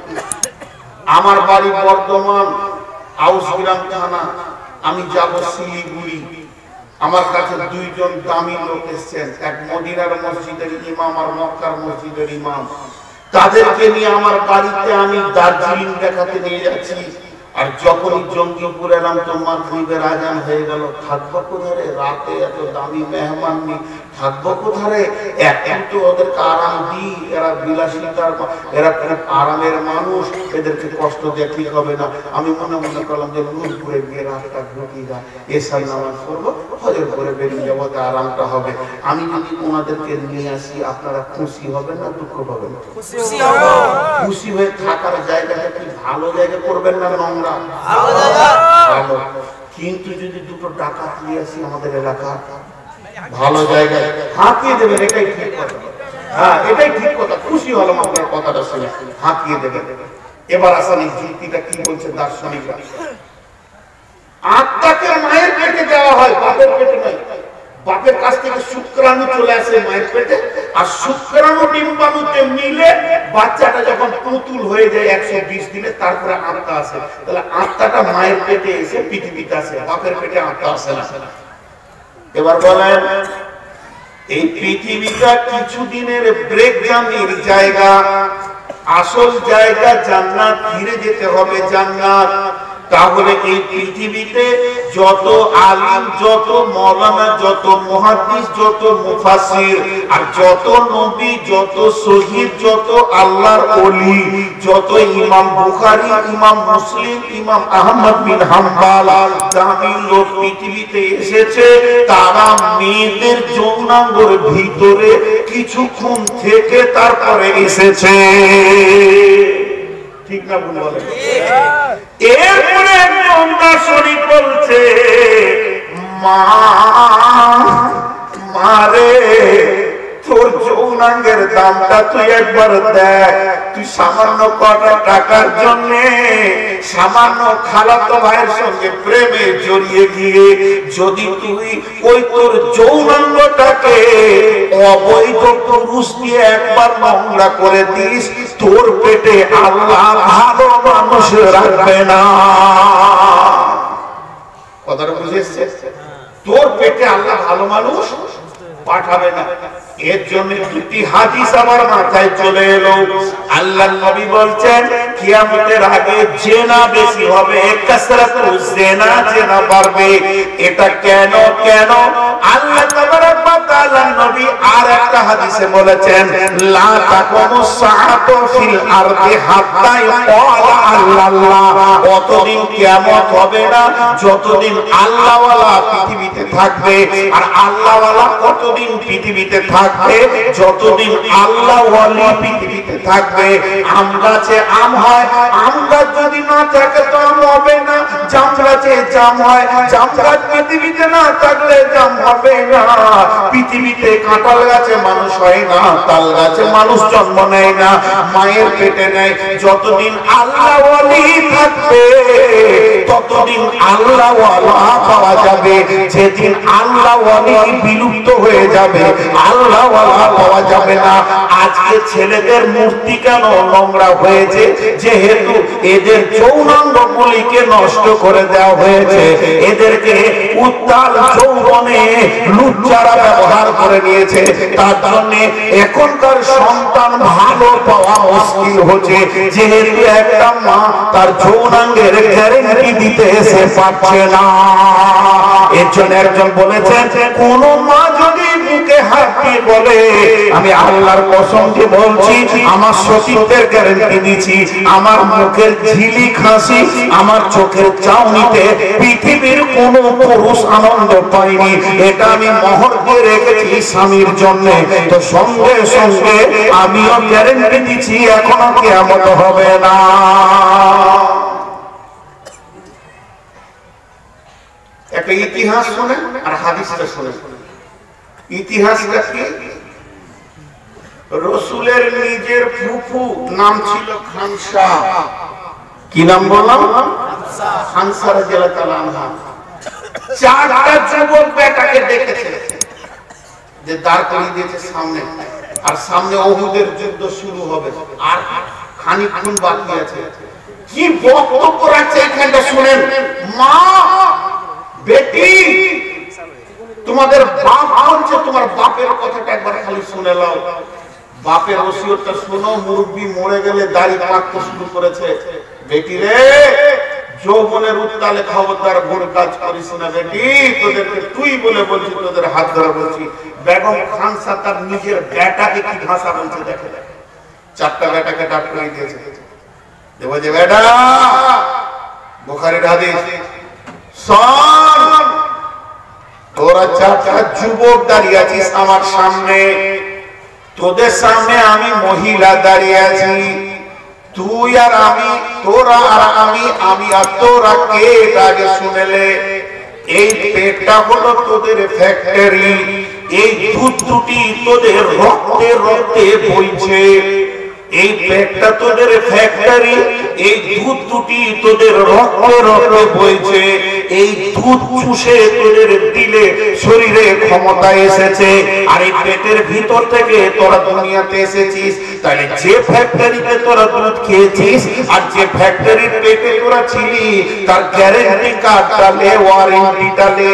আমার বাড়ি বর্ধমান আউসগ্রাম থানা, আমি যাব শিলিগুড়ি। আমার কাছে দুইজন দামি লোক এসেছেন, এক মদিনার মসজিদের ইমাম আর মক্কার মসজিদের ইমাম। তাদেরকে নিয়ে আমার বাড়িতে আমি দার্জিলিং দেখাতে নিয়ে যাচ্ছি। আর যখনই জঙ্গিপুর এলাম তো মাগরিবের আজান হয়ে গেল। থাকবো কোথায় রাতে, এত দামি মেহমান নেই, থাকবো কোথায়? একটু ওদেরকে আরাম দিই, এরা বিলাসিতার, এরা খুব আরামের মানুষ, এদেরকে কষ্ট দিয়ে ঠিক হবে না। আমি মনে করলাম যে নূরপুরে গিয়ে রাতটা ঢুকি না, এসার নামাজ পড়বো, হজর করে বেরিয়ে যাবো, আরামটা হবে। আমি যদি ওনাদেরকে নিয়ে আসি, আপনারা খুশি হবেন না দুঃখ পাবেন? খুশি হয়ে থাকার জায়গাটা কি ভালো জায়গা করবেন না নোংরা? ভালো। কিন্তু যদি দুটো ডাকাত নিয়ে আসি আমাদের এলাকা, ভালো জায়গায় হাঁকিয়ে দেবেন, এটাই ঠিক কথা। হ্যাঁ, এটাই ঠিক কথা। খুশি হলাম আপনার কথাটা শুনে, হাঁকিয়ে দেবেন। এবার আসেন এই যুক্তিটা কি বলছে দার্শনিকরা। আত্মাকে মায়ের পেটে দেওয়া হয়, বাপের পেটে নয়। বাপের কাছ থেকে শুক্রাণু চলে আসে মায়ের পেটে, আর শুক্রাণু ডিম্বাণুতে মিলে বাচ্চাটা যখন পুতুল হয়ে যায় 120 দিনে, তারপরে আত্মা আসে। তাহলে আত্মাটা মায়ের পেটে এসে পৃথিবীতে আসে, বাপের পেটে আত্মা আসে না। এবার বলেন এই পৃথিবীটা কিছুদিনের ব্রেক জার্নির জায়গা, আসল জায়গা জান্নাত, ফিরে যেতে হবে জান্নাত। তাহলে এই পৃথিবীতে যত আলিম, যত মাওলানা, যত মুহাদ্দিস, যত মুফাসসির, আর যত নবী, যত শহীদ, যত আল্লাহর ওলি, যত ইমাম বুখারী, ইমাম মুসলিম, ইমাম আহমদ বিন হাম্বল দামি লোক পৃথিবীতে এসেছে, তারা মেয়েদের যৌনাঙ্গের ভিতরে কিছুক্ষণ থেকে তারপরে এসেছে। ঠিক না ভুল বলেন? এরপরে একজন শরীফ বলছে, মা মারে তোর যৌনাঙ্গের দামটা তুই একবার দেখ। তুই সামান্য কটা টাকার জন্য সামান্য খালাতো ভাইয়ের সঙ্গে প্রেমে জড়িয়ে গিয়ে যদি তুই ওই তোর যৌনাঙ্গটাকে অবৈধ পুরুষ দিয়ে একবার নোংরা করে দিস, তোর পেটে আল্লাহ ভালো মানুষ রাখবে না। কথাটা বুঝেছে? তোর পেটে আল্লাহ ভালো মানুষ পাঠাবে না। এর জন্য দুটি হাদিস আমার মাথায় চলে এলো। আল্লাহর নবী বলছেন কিয়ামতের আগে জিনা বেশি হবে, কাসরাতুল জিনা, জিনা বাড়বে। এটা কেন কেন? আল্লাহ তাবারাক ওয়া তাআলা নবী আর একটা হাদিসে বলেছেন, লা তাকুমুস সাআতু ফিল আরদি হাত্তা ইয়ালা আল্লাহ। কতদিন কিয়ামত হবে না যতদিন আল্লাহওয়ালা পৃথিবীতে থাকবে। আর আল্লাহওয়ালা কতদিন পৃথিবীতে থাকবে? যতদিন আল্লাহ ওয়ালি পৃথিবীতে থাকবে। আম গাছে আম হয়, আম গাছ যদি না থাকে তো আম হবে না। জাম গাছে জাম হয়, জাম গাছ পৃথিবীতে না থাকলে জাম হবে না। পৃথিবীতে কাঁঠাল গাছে মানুষ হয় না, তাল গাছে মানুষ জন্ম নেয় না, মায়ের পেটে নেয়। যতদিন আল্লাহ ওয়ালি থাকবে ততদিন আল্লাহ ওয়ালা পাওয়া যাবে। যেদিন আল্লাহ ওয়ালি বিলুপ্ত হয়ে যাবে, আল্লাহ ওয়ালা পাওয়া যাবে না। আজকে ছেলেদের মূর্তি কেন নোংরা হয়েছে? যেহেতু এদের যৌনাঙ্গগুলিকে নষ্ট করে দেওয়া হয়েছে, এদেরকে উত্তাল যৌবনে লুচ্চারা ব্যবহার করে নিয়েছে। তার জন্য এখনকার সন্তান ভালো পাওয়া মুশকিল হচ্ছে। যেহেতু একটা মা তার যৌনাঙ্গের গ্যারান্টি দিতে এসে পারছে না। এর জন্য একজন বলেছেন, কোন মা যদি মুখে হাত দিয়ে বলে আমি আল্লাহর কসম দিয়ে বলছি, আমার সতীত্বের গ্যারান্টি দিচ্ছি, আমার মুখের ঝিলি খাসি, আমার চোখের চাউনিতে পৃথিবীর কোন পুরুষ আনন্দ পায়নি, এটা আমি মোহর দিয়ে রেখেছি স্বামীর জন্য, তো সঙ্গে সঙ্গে আমিও গ্যারান্টি দিচ্ছি এখনো কিয়ামত হবে না। একটা ইতিহাস শোনেন আর হাদিসটা শোনেন। ইতিহাসটা কি? রসুলের নিজের ফুফু নাম ছিল খানসা। কি নাম বললাম? খানসা রাদিয়াল্লাহু তাআলা আনহা। চারটা যুবক বেটাকে দেখেছে যে দাঁড় করিয়ে দিয়েছে সামনে, আর সামনে উহুদের যুদ্ধ শুরু হবে, আর খানিকক্ষণ বাকি আছে। কি বক্তব্য রাখছে এখানটা শুনেন। মা, বেটি, তোমাদের বাপ বলছে, তোমার বাপের কথাটা একবার খালি শুনে নাও। বাপের ওসিয়তটা শোনো, মুরব্বি মরে গেলে দাড়ি পাকতে শুরু করেছে। বেটি রে, যৌবনের উত্তালে খবরদার ভুল কাজ করিস না বেটি, তোদেরকে তুই বলে বলছি, তোদের হাত ধরে বলছি। বেগম খানসা তার নিজের বেটাকে কি ভাষা বলছে দেখে। চারটা বেটাকে ডাক করে দিয়েছে, দেবো যে বেটা, বুখারীর হাদিস শোন, তোরা চারটা যুবক দাঁড়িয়ে আছিস আমার সামনে, তোদের সামনে আমি মহিলা দাঁড়িয়ে আছি, তুই আর আমি, তোরা আর আমি, আমি আর তোরা কে? এটা আগে শুনেলে। এই পেটটা হলো তোদের ফ্যাক্টরি, এই দুধ দুটি তোদের রক্তে রক্তে বইছে। এই পেটটা তোদের ফ্যাক্টরি, এই দুধ দুটি তোদের রক্তে রক্তে বইছে। এই দুধ চুষে তোদের দিলে শরীরে ক্ষমতা এসেছে, আর এই পেটের ভিতর থেকে তোরা দুনিয়াতে এসেছিস। তাহলে যে ফ্যাক্টরিতে তোরা দুধ খেয়েছিস আর যে ফ্যাক্টরির পেটে তোরা ছিলি তার গ্যারেন্টি কার্ডটা লে, ওয়ারেন্টিটা লে।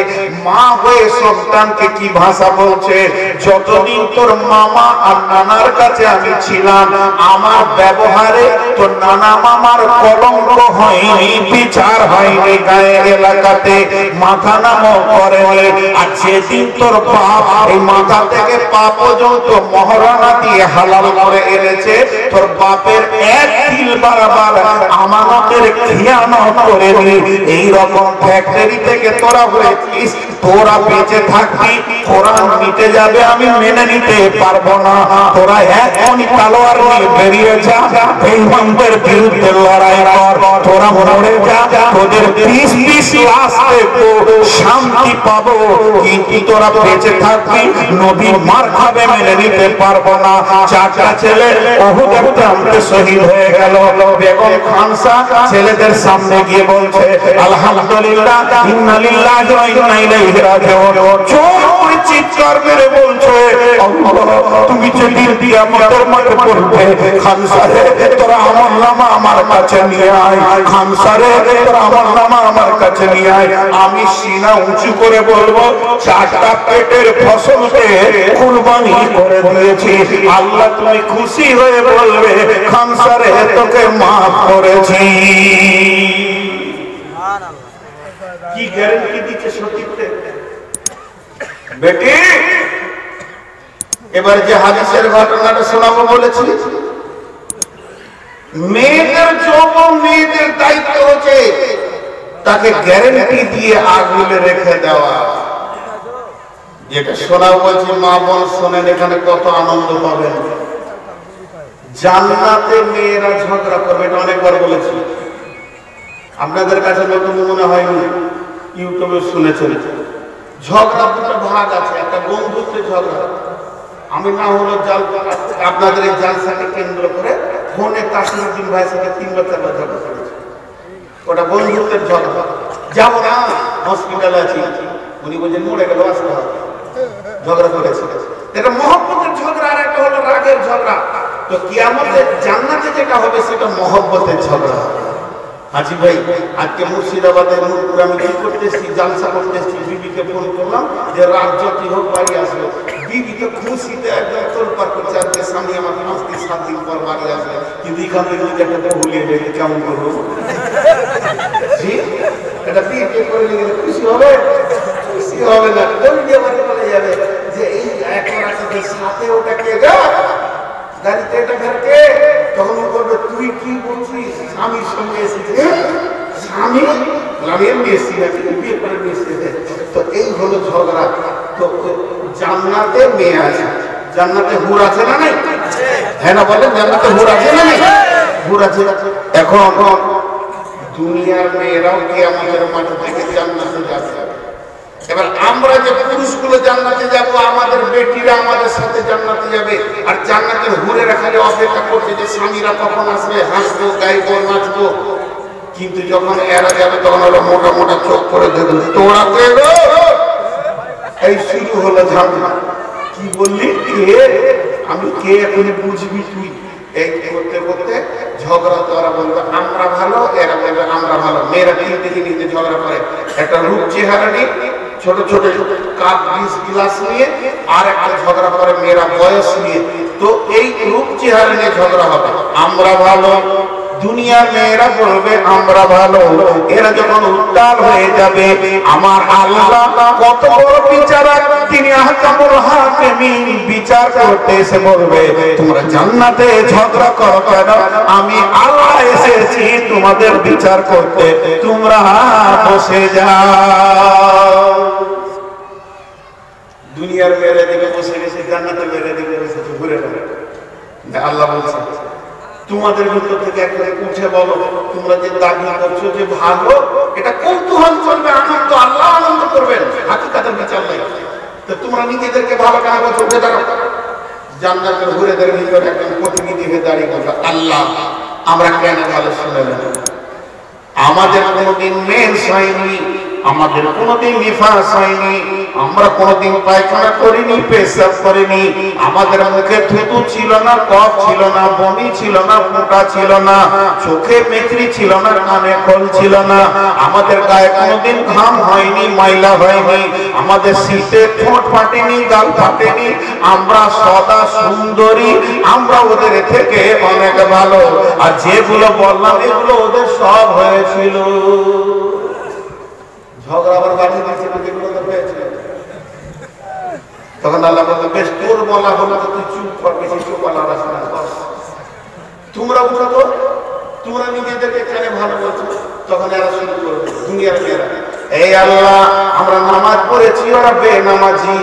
মা হয়ে সন্তানকে কি ভাষা বলছে, যতদিন তোর মামা আর নানার কাছে আমি ছিলাম আমার ব্যবহারে তোর নানা মামার কলঙ্ক হয়নি, বিচার হয়নি গায়ে এলাকাতে, মাথা নামও করেনি। আর যেদিন তোর বাপ এই মাথা থেকে পা পর্যন্ত মহারণা দিয়ে হালাল করে এনেছে, তোর বাপের এক তিল বারবার আমানতের খিয়ানত করেনি। এইরকম ফ্যাক্টরি থেকে তোরা হয়েছিস, তোরা বেঁচে থাকবি, কোরআন মিটে যাবে আমি মেনে নিতে পারবো না। তোরা এখনই তলোয়ার নিয়ে বেরিয়ে যা, বেঈমানদের বিরুদ্ধে লড়াই কর, তোরা মরে যা, তোদের 20 লাশ দেখবো, শান্তি পাবো, কিন্তু তোরা বেঁচে থাকবি, নবী মার খাবে মেনে নিতে পারবো না। চারটা ছেলে উহুদের প্রান্তে শহীদ হয়ে গেল। বেগম খানসা ছেলেদের সামনে গিয়ে বলছে আলহামদুলিল্লাহ, ইন্না লিল্লাহি ওয়া ইন্না ইলাইহি রাজিউন। চোখ চিৎকার মেরে বলছে আল্লাহ, তুমি যে দিন কিয়ামতের মাঠে পড়বে, খানসারে তোরা আমলনামা আমার কাছে নিয়ে আয়, খানসারে তোরা আমলনামা আমার কাছে নিয়ে আয়। আমি সিনা উঁচু করে বলবো, চারটা পেটের ফসলকে কুরবানি করে দিয়েছি। আল্লাহ তুমি খুশি হয়ে বলবে খানসারে তোকে মাফ করেছি। কি গ্যারান্টি দিচ্ছে সত্যিতে বেটি? এবার যে হাদিসের ঘটনাটা শোনাবো বলেছি, মেয়েদের যৌবন, মেয়েদের দায়িত্ব হচ্ছে তাকে গ্যারান্টি দিয়ে আগলে রেখে দেওয়া। যেটা শোনাবো বলছি, মা বোন শোনেন, এখানে কত আনন্দ পাবেন। জান্নাতে মেয়েরা ঝগড়া করবে, এটা অনেকবার বলেছি, আপনাদের কাছে নতুন মনে হয়নি, ইউটিউবে শুনেছেন। ঝগড়া দুটো ভাগ আছে, একটা বন্ধুত্বের ঝগড়া। আমি না হলো আপনাদের এই জালসাকে কেন্দ্র করে ফোনে তাসিরুদ্দিন ভাইয়ের সাথে 3-4 বার ঝগড়া করেছি, ওটা বন্ধুত্বের ঝগড়া। যাবো না, হসপিটালে আছি, উনি বলছেন মরে গেল, আসতে হবে, ঝগড়া করেছে। এটা মহব্বতের ঝগড়া, আর একটা হলো রাগের ঝগড়া। তো কিয়ামতে জান্নাতে যেটা হবে সেটা মহব্বতের ঝগড়া। হাজি ভাই, আজকে মুর্শিদাবাদের নূরপুরে আমি কি করতে এসেছি, জালসা করতে এসেছি, বিবিকে ফোন করলাম যে রাত যতই হোক বাড়ি আসবে। বিবি তো খুশিতে একদম তোলপাড় করছে, আজকে স্বামী আমার 5-7 দিন পর বাড়ি আসবে। কিন্তু এখান থেকে যদি একটা বহুলিয়ে গেলে কেমন করবো? এটা বিয়ে করে নিয়ে গেলে খুশি হবে? খুশি হবে না, দৌড়িয়ে বাড়ি চলে যাবে যে এই এখন আসলে সাথে ওটা কে গা গাড়িতে, এটা ঘরকে। তখন বলবে তুই কি বলছিস, স্বামীর সঙ্গে এসেছে, স্বামী আমি এমনি এসেছি না, বিয়ে করে নিয়ে এসেছে। তো এই হলো ঝগড়া। তো জান্নাতে মেয়ে আছে, জান্নাতে হুর আছে না নাই? হ্যাঁ না বলেন, জান্নাতে হুর আছে না নাই? হুর আছে। এখন দুনিয়ার মেয়েরাও কিয়ামতের মাঠে থেকে জান্নাতে যাবে। এবার আমরা যে পুরুষগুলো জান্নাতে যাব, আমাদের বেটিরা আমাদের সাথে জান্নাতে যাবে। আর জান্নাতের হুরেরা খালি অপেক্ষা করছে যে স্বামীরা কখন আসবে, হাসবো, গাইবো, নাচবো। কিন্তু যখন এরা যাবে তখন ওরা মোটা মোটা চোখ করে দেখবে, তোরা কে গো? এই শুরু হলো ঝামেলা। কি বললি কে? আমি কে এখন বুঝবি তুই? এই করতে করতে ঝগড়া, তো ওরা বলবে আমরা ভালো, এরা বলবে আমরা ভালো। মেয়েরা নিজে ঝগড়া করে, একটা রূপ চেহারা নিয়ে, ছোট ছোট কাপ গ্লাস নিয়ে, আর একটা ঝগড়া করে মেয়েরা বয়স নিয়ে। তো এই রূপ চেহারা নিয়ে ঝগড়া হবে, আমরা ভালো। দুনিয়ার মেয়েরা বলবে আমরা ভালো। এরা যখন উত্তাল হয়ে যাবে, আমার আল্লাহ কত বড় বিচারক, তিনি আহকামুল হাকিমিন, বিচার করতে এসে বলবে তোমরা জান্নাতে ঝগড়া করো কেন? আমি আল্লাহ এসেছি তোমাদের বিচার করতে, তোমরা বসে যাও। দুনিয়ার মেয়েরা দিকে বসে গেছে, জান্নাতের মেয়েরা দিকে বসেছে, ঘুরে ঘুরে। আল্লাহ বলছে তোমাদের ভিতর থেকে একবার উঠে বলো, তোমরা যে দাবি করছো যে ভালো, এটা কৌতূহল চলবে, আনন্দ, আল্লাহ আনন্দ করবেন, হাকিকাতের বিচার নাই। তো তোমরা নিজেদেরকে ভালো কেন বলছো? উঠে দাঁড়ো। জান্নাতের হুরেদের ভিতরে একজন প্রতিনিধি হয়ে দাঁড়িয়ে বলবে আল্লাহ আমরা কেন ভালো শুনে নেব? আমাদের কোনোদিন মেন্স হয়নি, আমাদের কোনোদিন নিফাস হয়নি, আমরা কোনোদিন পায়খানা করিনি, পেশাব করিনি, আমাদের মুখে থুতু ছিল না, কফ ছিল না, বমি ছিল না, ফোঁটা ছিল না, চোখে মেকরি ছিল না, কানে খোল ছিল না, আমাদের গায়ে কোনোদিন ঘাম হয়নি, ময়লা হয়নি, আমাদের শীতে ঠোঁট ফাটেনি, গাল ফাটেনি, আমরা সদা সুন্দরী, আমরা ওদের থেকে অনেক ভালো। আর যেগুলো বললাম এগুলো ওদের সব হয়েছিল। ঝগড়া আবার বাড়ি হয়েছিল, তখন আল্লাহ বলতো বেশ তোর বলা হলো তো তুই চুপ কর, বেশি চুপ বলার আসলে তোমরা বুঝো তো, তোমরা নিজেদেরকে কেন ভালো বলছো? তখন এরা শুরু করবে দুনিয়ার মেয়েরা, এই আল্লাহ আমরা নামাজ পড়েছি, ওরা বেনামাজি,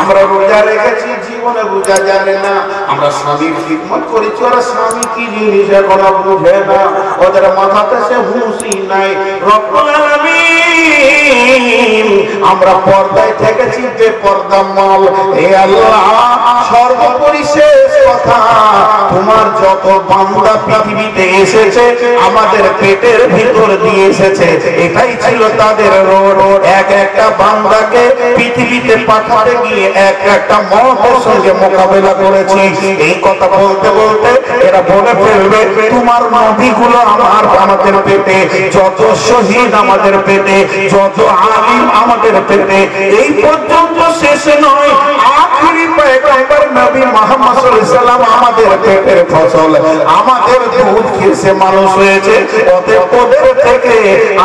আমরা রোজা রেখেছি, জীবনে রোজা জানে না, আমরা স্বামীর খিদমত করেছি, ওরা স্বামী কি জিনিস এখনো বুঝে না, ওদের মাথাতে সে হুঁশই নাই। রব্বুল আলামিন আমরা পর্দায় থেকেছি বেপর্দা মাল। হে আল্লাহ সর্বোপরি শেষ কথা, তোমার যত বান্দা পৃথিবীতে এসেছে আমাদের পেটের ভিতর দিয়ে এসেছে, এটাই ছিল তাদের রোড। এক একটা বান্দাকে পৃথিবীতে পাঠাতে গিয়ে এক একটা মতের সঙ্গে মোকাবেলা করেছি। এই কথা বলতে বলতে এরা বলে ফেলবে তোমার নবীগুলো আমাদের পেটে, যত শহীদ আমাদের পেটে, যত আলিম আমাদের পেটে। এই পর্যন্ত শেষে নয়, আখেরি পয়গম্বর নবী মুহাম্মদ সাল্লাল্লাহু আলাইহি ওয়াসাল্লাম আমাদের পেটের ফসল, আমাদের দুধ খেয়ে মানুষ হয়েছে, ওদের থেকে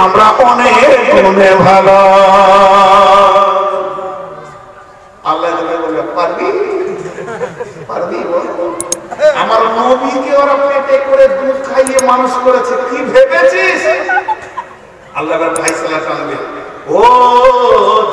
আমরা অনেক গুণে ভালো। আল্লাহ বলে পারবি পারবি, আমার নবীকে ওরা পেটে করে দুধ খাইয়ে মানুষ করেছে, কি ভেবেছিস? আল্লাহ ফায়সালা করবে, ও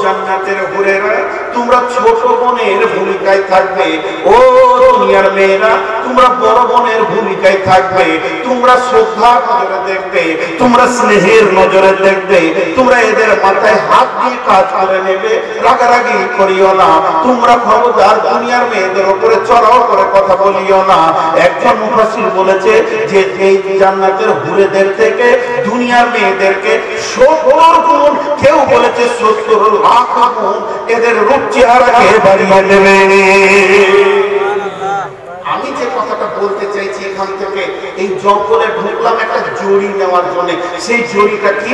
জান্নাতের হুরেরা তোমরা ছোট বোনের ভূমিকায় থাকবে, ও দুনিয়ার মেয়েরা তোমরা বড় বোনের ভূমিকায় থাকবে, তোমরা শ্রদ্ধার নজরে দেখবে, তোমরা স্নেহের নজরে দেখবে, তোমরা এদের মাথায় হাত দিয়ে কাজ করে নেবে, রাগারাগি করিও না, তোমরা খবরদার দুনিয়ার মেয়েদের উপরে চড়াও করে কথা বলিও না। একজন মুফাসসির বলেছে যে এই জান্নাতের হুরেদের থেকে দুনিয়ার মেয়েদেরকে 70 গুণ, কেউ বলেছে 70 লাখ গুণ এদের রূপ চেহারাকে বাড়িয়ে দেবে। আমি যে কথাটা বলতে চাইছি এখান থেকে, এই জঙ্গলে ঢুকলাম একটা জড়ি নেওয়ার জন্য। সেই জড়িটা কি?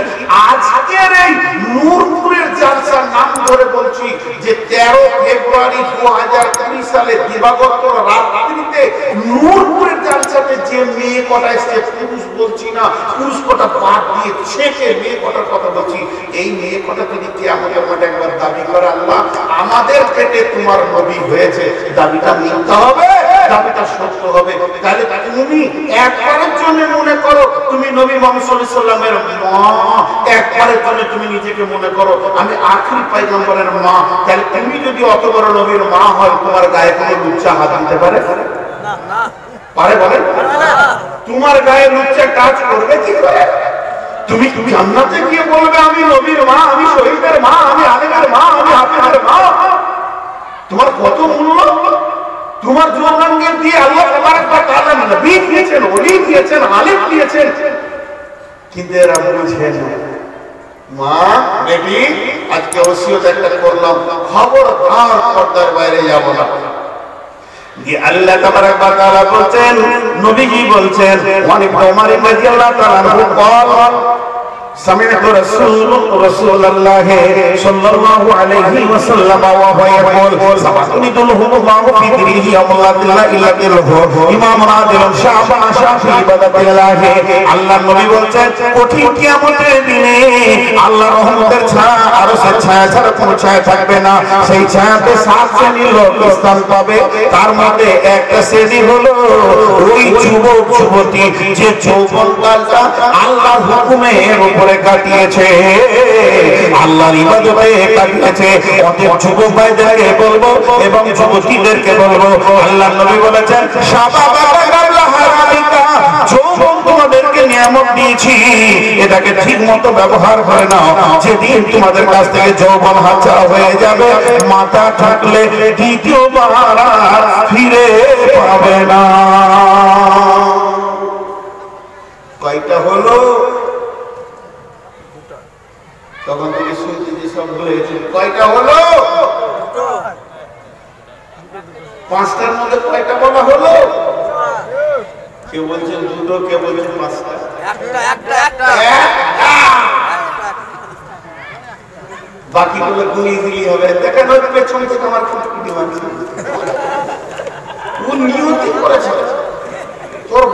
আজকের এই নূরপুরের জালসার নাম ধরে বলছি যে 13 ফেব্রুয়ারি 2020 সালে দিবাগত রাত্রিতে নূরপুরের জালসাতে যে মেয়ে কটা এসছে, পুরুষ বলছি না, পুরুষ কটা বাদ দিয়ে ছেঁকে মেয়ে কটার কথা বলছি, এই মেয়ে কটা যদি কিয়ামতের মাঠে একবার দাবি করে আল্লাহ আমাদের পেটে তোমার নবী হয়েছে, দাবিটা মিথ্যা হবে, দাবিটা সত্য হবে। তাহলে তুমি একবারের জন্য মনে করো তুমি নবী মুহাম্মদ সাল্লাল্লাহু আলাইহি ওয়াসাল্লামের মা, একবারের জন্য তুমি নিজেকে মনে করো আমি আখিরি পয়গম্বরের মা, তাহলে তুমি যদি অত বড় নবীর মা হয় তোমার গায়ে কোনো লুচ্চা হাত দিতে পারে না? পারে? বলে তোমার গায়ে লুচ্চা কাজ করবে কি করে? তুমি জান্নাতে গিয়ে বলবে আমি নবীর মা, আমি শহীদের মা, আমি আলেমের মা, আমি হাফেজের মা। তোমার কত মূল্য, তোমার যৌবনকে দিয়ে আল্লাহ তাবারক ওয়া তাআলা নবী দিয়েছেন, ওলি দিয়েছেন, আলেম দিয়েছেন, কিন্তু এরা বুঝে না। মা বেটি আজকে ওসিয়ত একটা করলাম, খবরদার পর্দার বাইরে যাব না। যে আল্লাহ তাবারক ওয়া তাআলা বলেন, নবী কি বলছেন, ওয়ানি ওমর রাদিয়াল্লাহু তাআলা আনহু বলেন سمعت رسول الله صلى الله عليه وسلم وهو يقول سأقندله الله في دينه يوم لا ظل إلا ظله إمام عادل شعبان شافعي بدت الله আল্লাহ নবী বলেন কঠিন কিয়ামতের দিনে আল্লাহর রহমতের ছায়া আরশের ছায়া ছাড়া কোনো ছায়া থাকবে না। সেই ছায়াতে 7 শ্রেণীর লোক স্থান পাবে, তার মধ্যে একটা শ্রেণী হলো ওই যুবক যুবতী যে যৌবনকালটা আল্লাহর হুকুমের উপরে কাটিয়েছে, আল্লাহর ইবাদতে কাটিয়েছে। অতএব যুবক ভাইদেরকে বলবো এবং যুবতীদেরকে বলবো, আল্লাহর নবী বলেছেন যৌবন তোমাদেরকে নিয়ামত দিয়েছি, এটাকে ঠিক মতো ব্যবহার করে নাও। যেদিন তোমাদের কাছ থেকে যৌবন হাতছাড়া হয়ে যাবে, মাথা থাকলে দ্বিতীয়বার ফিরে পাবে না। কয়টা হলো? তখন থেকে শুনতে যে শব্দ হয়েছে, কয়টা হলো? পাঁচটার মধ্যে কয়টা বলা হলো? কেউ বলছেন দুটো, কেউ বলছেন পাঁচটা। বাকিগুলো গুলিয়ে দিলেই হবে। দেখেন ওই পেছন থেকে আমার ফুটফুটি মারছে, ও নিয়তি করেছে। তোর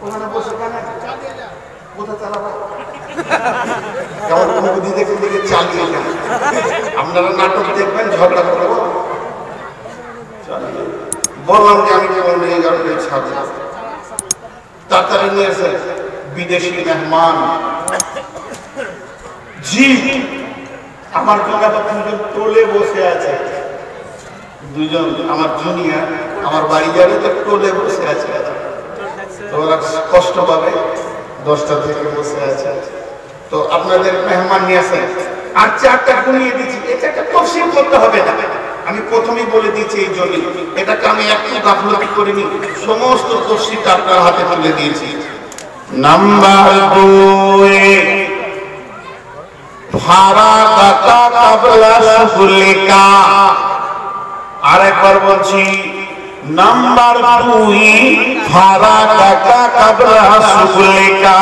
ওখানে বসে কেন কোথা চালাবা? কেমন বুদ্ধি দেখে দেখে চালিয়ে যান। আপনারা নাটক দেখবেন, ঝগড়া করবো। বললাম যে আমি কেবল নিয়ে যাবেন ছাড়ব। তাড়াতাড়ি নিয়ে এসে বিদেশি মেহমান জি আমার জন্য দুজন টোলে বসে আছে। দুজন আমার জুনিয়র আমার বাড়ি যাবে, তো টোলে বসে আছে। তো ওরা কষ্ট পাবে, 10টা থেকে বসে আছে। তো আপনাদের মেহমান নিয়ে আসেন, আর 4টা গুনিয়ে দিচ্ছি। এটা একটা তফসিল করতে হবে না, আমি প্রথমেই বলে দিচ্ছি। এই জন্য এটাকে আমি একটু গাফলতি করিনি, সমস্ত তফসিলটা আপনার হাতে তুলে দিয়েছি। নাম্বার 2, ফারাকাতা কাবলা সুলিকা। আরেকবার বলছি, নাম্বার 2, ফারাকাতা কাবলা সুলিকা।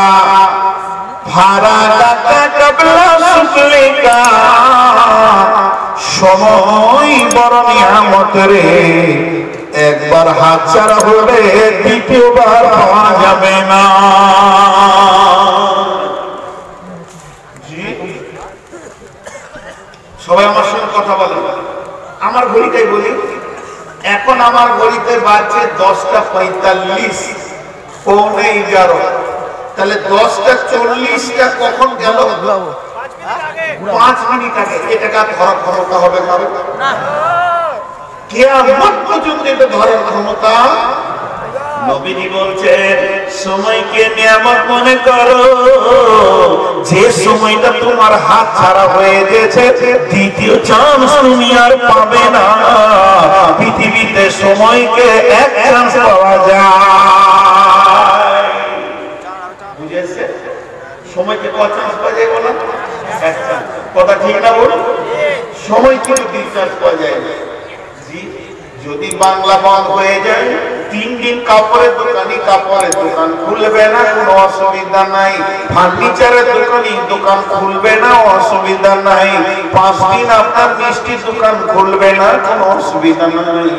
ফারাকাতা কাবলা সুলিকা, সময় বড় নিয়ামত রে, একবার হাত ছাড়া হলে দ্বিতীয়বার পাওয়া যাবে না। সবাই আমার সঙ্গে কথা বলে। আমার ঘড়িটাই বলি, এখন আমার ঘড়িতে বাজছে 10:45, পৌনে 11। তাহলে 10:40 কখন গেল? 5 মিনিট আগে। এটাকে ধরার ক্ষমতা হবে না, কিয়ামত পর্যন্ত এটা ধরার ক্ষমতা। নবীজি বলছেন, সময়কে নিয়ামত মনে করো, যে সময়টা তোমার হাত ছাড়া হয়ে গেছে, দ্বিতীয় চান্স তুমি আর পাবে না। পৃথিবীতে সময়কে এক চান্স পাওয়া যায়, বুঝেছে? সময়কে কত চান্স পাওয়া যায় বলো? এক চান্স। কথা ঠিক না বলুন? সময় কিন্তু 2 চান্স পাওয়া যায়। যদি বাংলা বন্ধ হয়ে যায়, 3 দিন কাপড়ের দোকান খুলবে না, কোনো অসুবিধা নাই। ফার্নিচারের দোকান খুলবে না, অসুবিধা নাই। 5 দিন আপনার মিষ্টির দোকান খুলবে না, কোনো অসুবিধা নাই।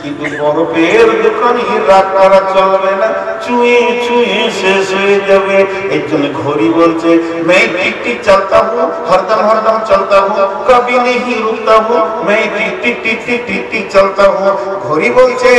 কিন্তু বরফের দোকানে রাত করা চলবে না, চুয়ে চুয়ে শেষ হয়ে যাবে। এর জন্য ঘড়ি বলছে, मैं टिक टिक चलता हूँ, हरदम हरदम चलता हूँ, कभी नहीं रुकता हूँ, मैं टिक टिक टिक टिक टिक टिक चलता हूँ। ঘড়ি বলছে,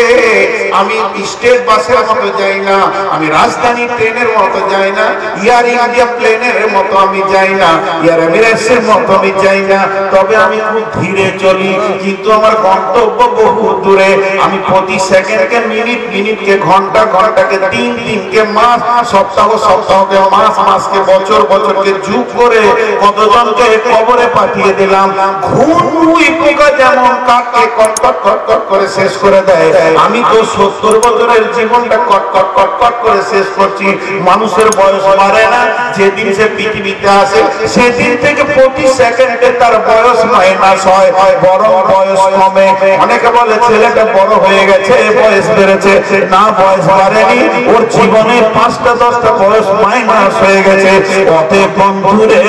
আমি স্টেট বাসের মতো যাই না, আমি রাজধানী ট্রেনের মতো যাই না, এয়ার ইন্ডিয়া প্লেনের মতো আমি যাই না, এয়ার এমিরেটসের মতো আমি যাই না। তবে আমি খুব ধীরে চলি, কিন্তু আমার গন্তব্য বহু দূরে। আমি প্রতি সেকেন্ডকে মিনিট, মিনিটকে ঘন্টা, ঘন্টাকে দিন, দিনকে মাস, সপ্তাহ, সপ্তাহকে মাস, মাসকে বছর, বছরকে যুগ করে কতজনকে কবরে পাঠিয়ে দিলাম। ঘুমুই পোকা যেমন কাককে কটকট কটকট করে শেষ করে দেয়, আমি তো 70 বছরের জীবনটা কটকট কটকট করে শেষ করছি। মানুষের বয়স বাড়ে না, যেদিন সে পৃথিবীতে আসে সেদিন থেকে প্রতি সেকেন্ডে তার বয়স মাইনাস হয়, বরং বয়স কমে। অনেকে বলে ছেলেটা বড় হয়ে গেছে, বয়স বেড়েছে। না, বয়স বাড়েনি, ওর জীবনে 5টা 10টা বয়স মাইনাস হয়ে গেছে। অতএব বন্ধুরে,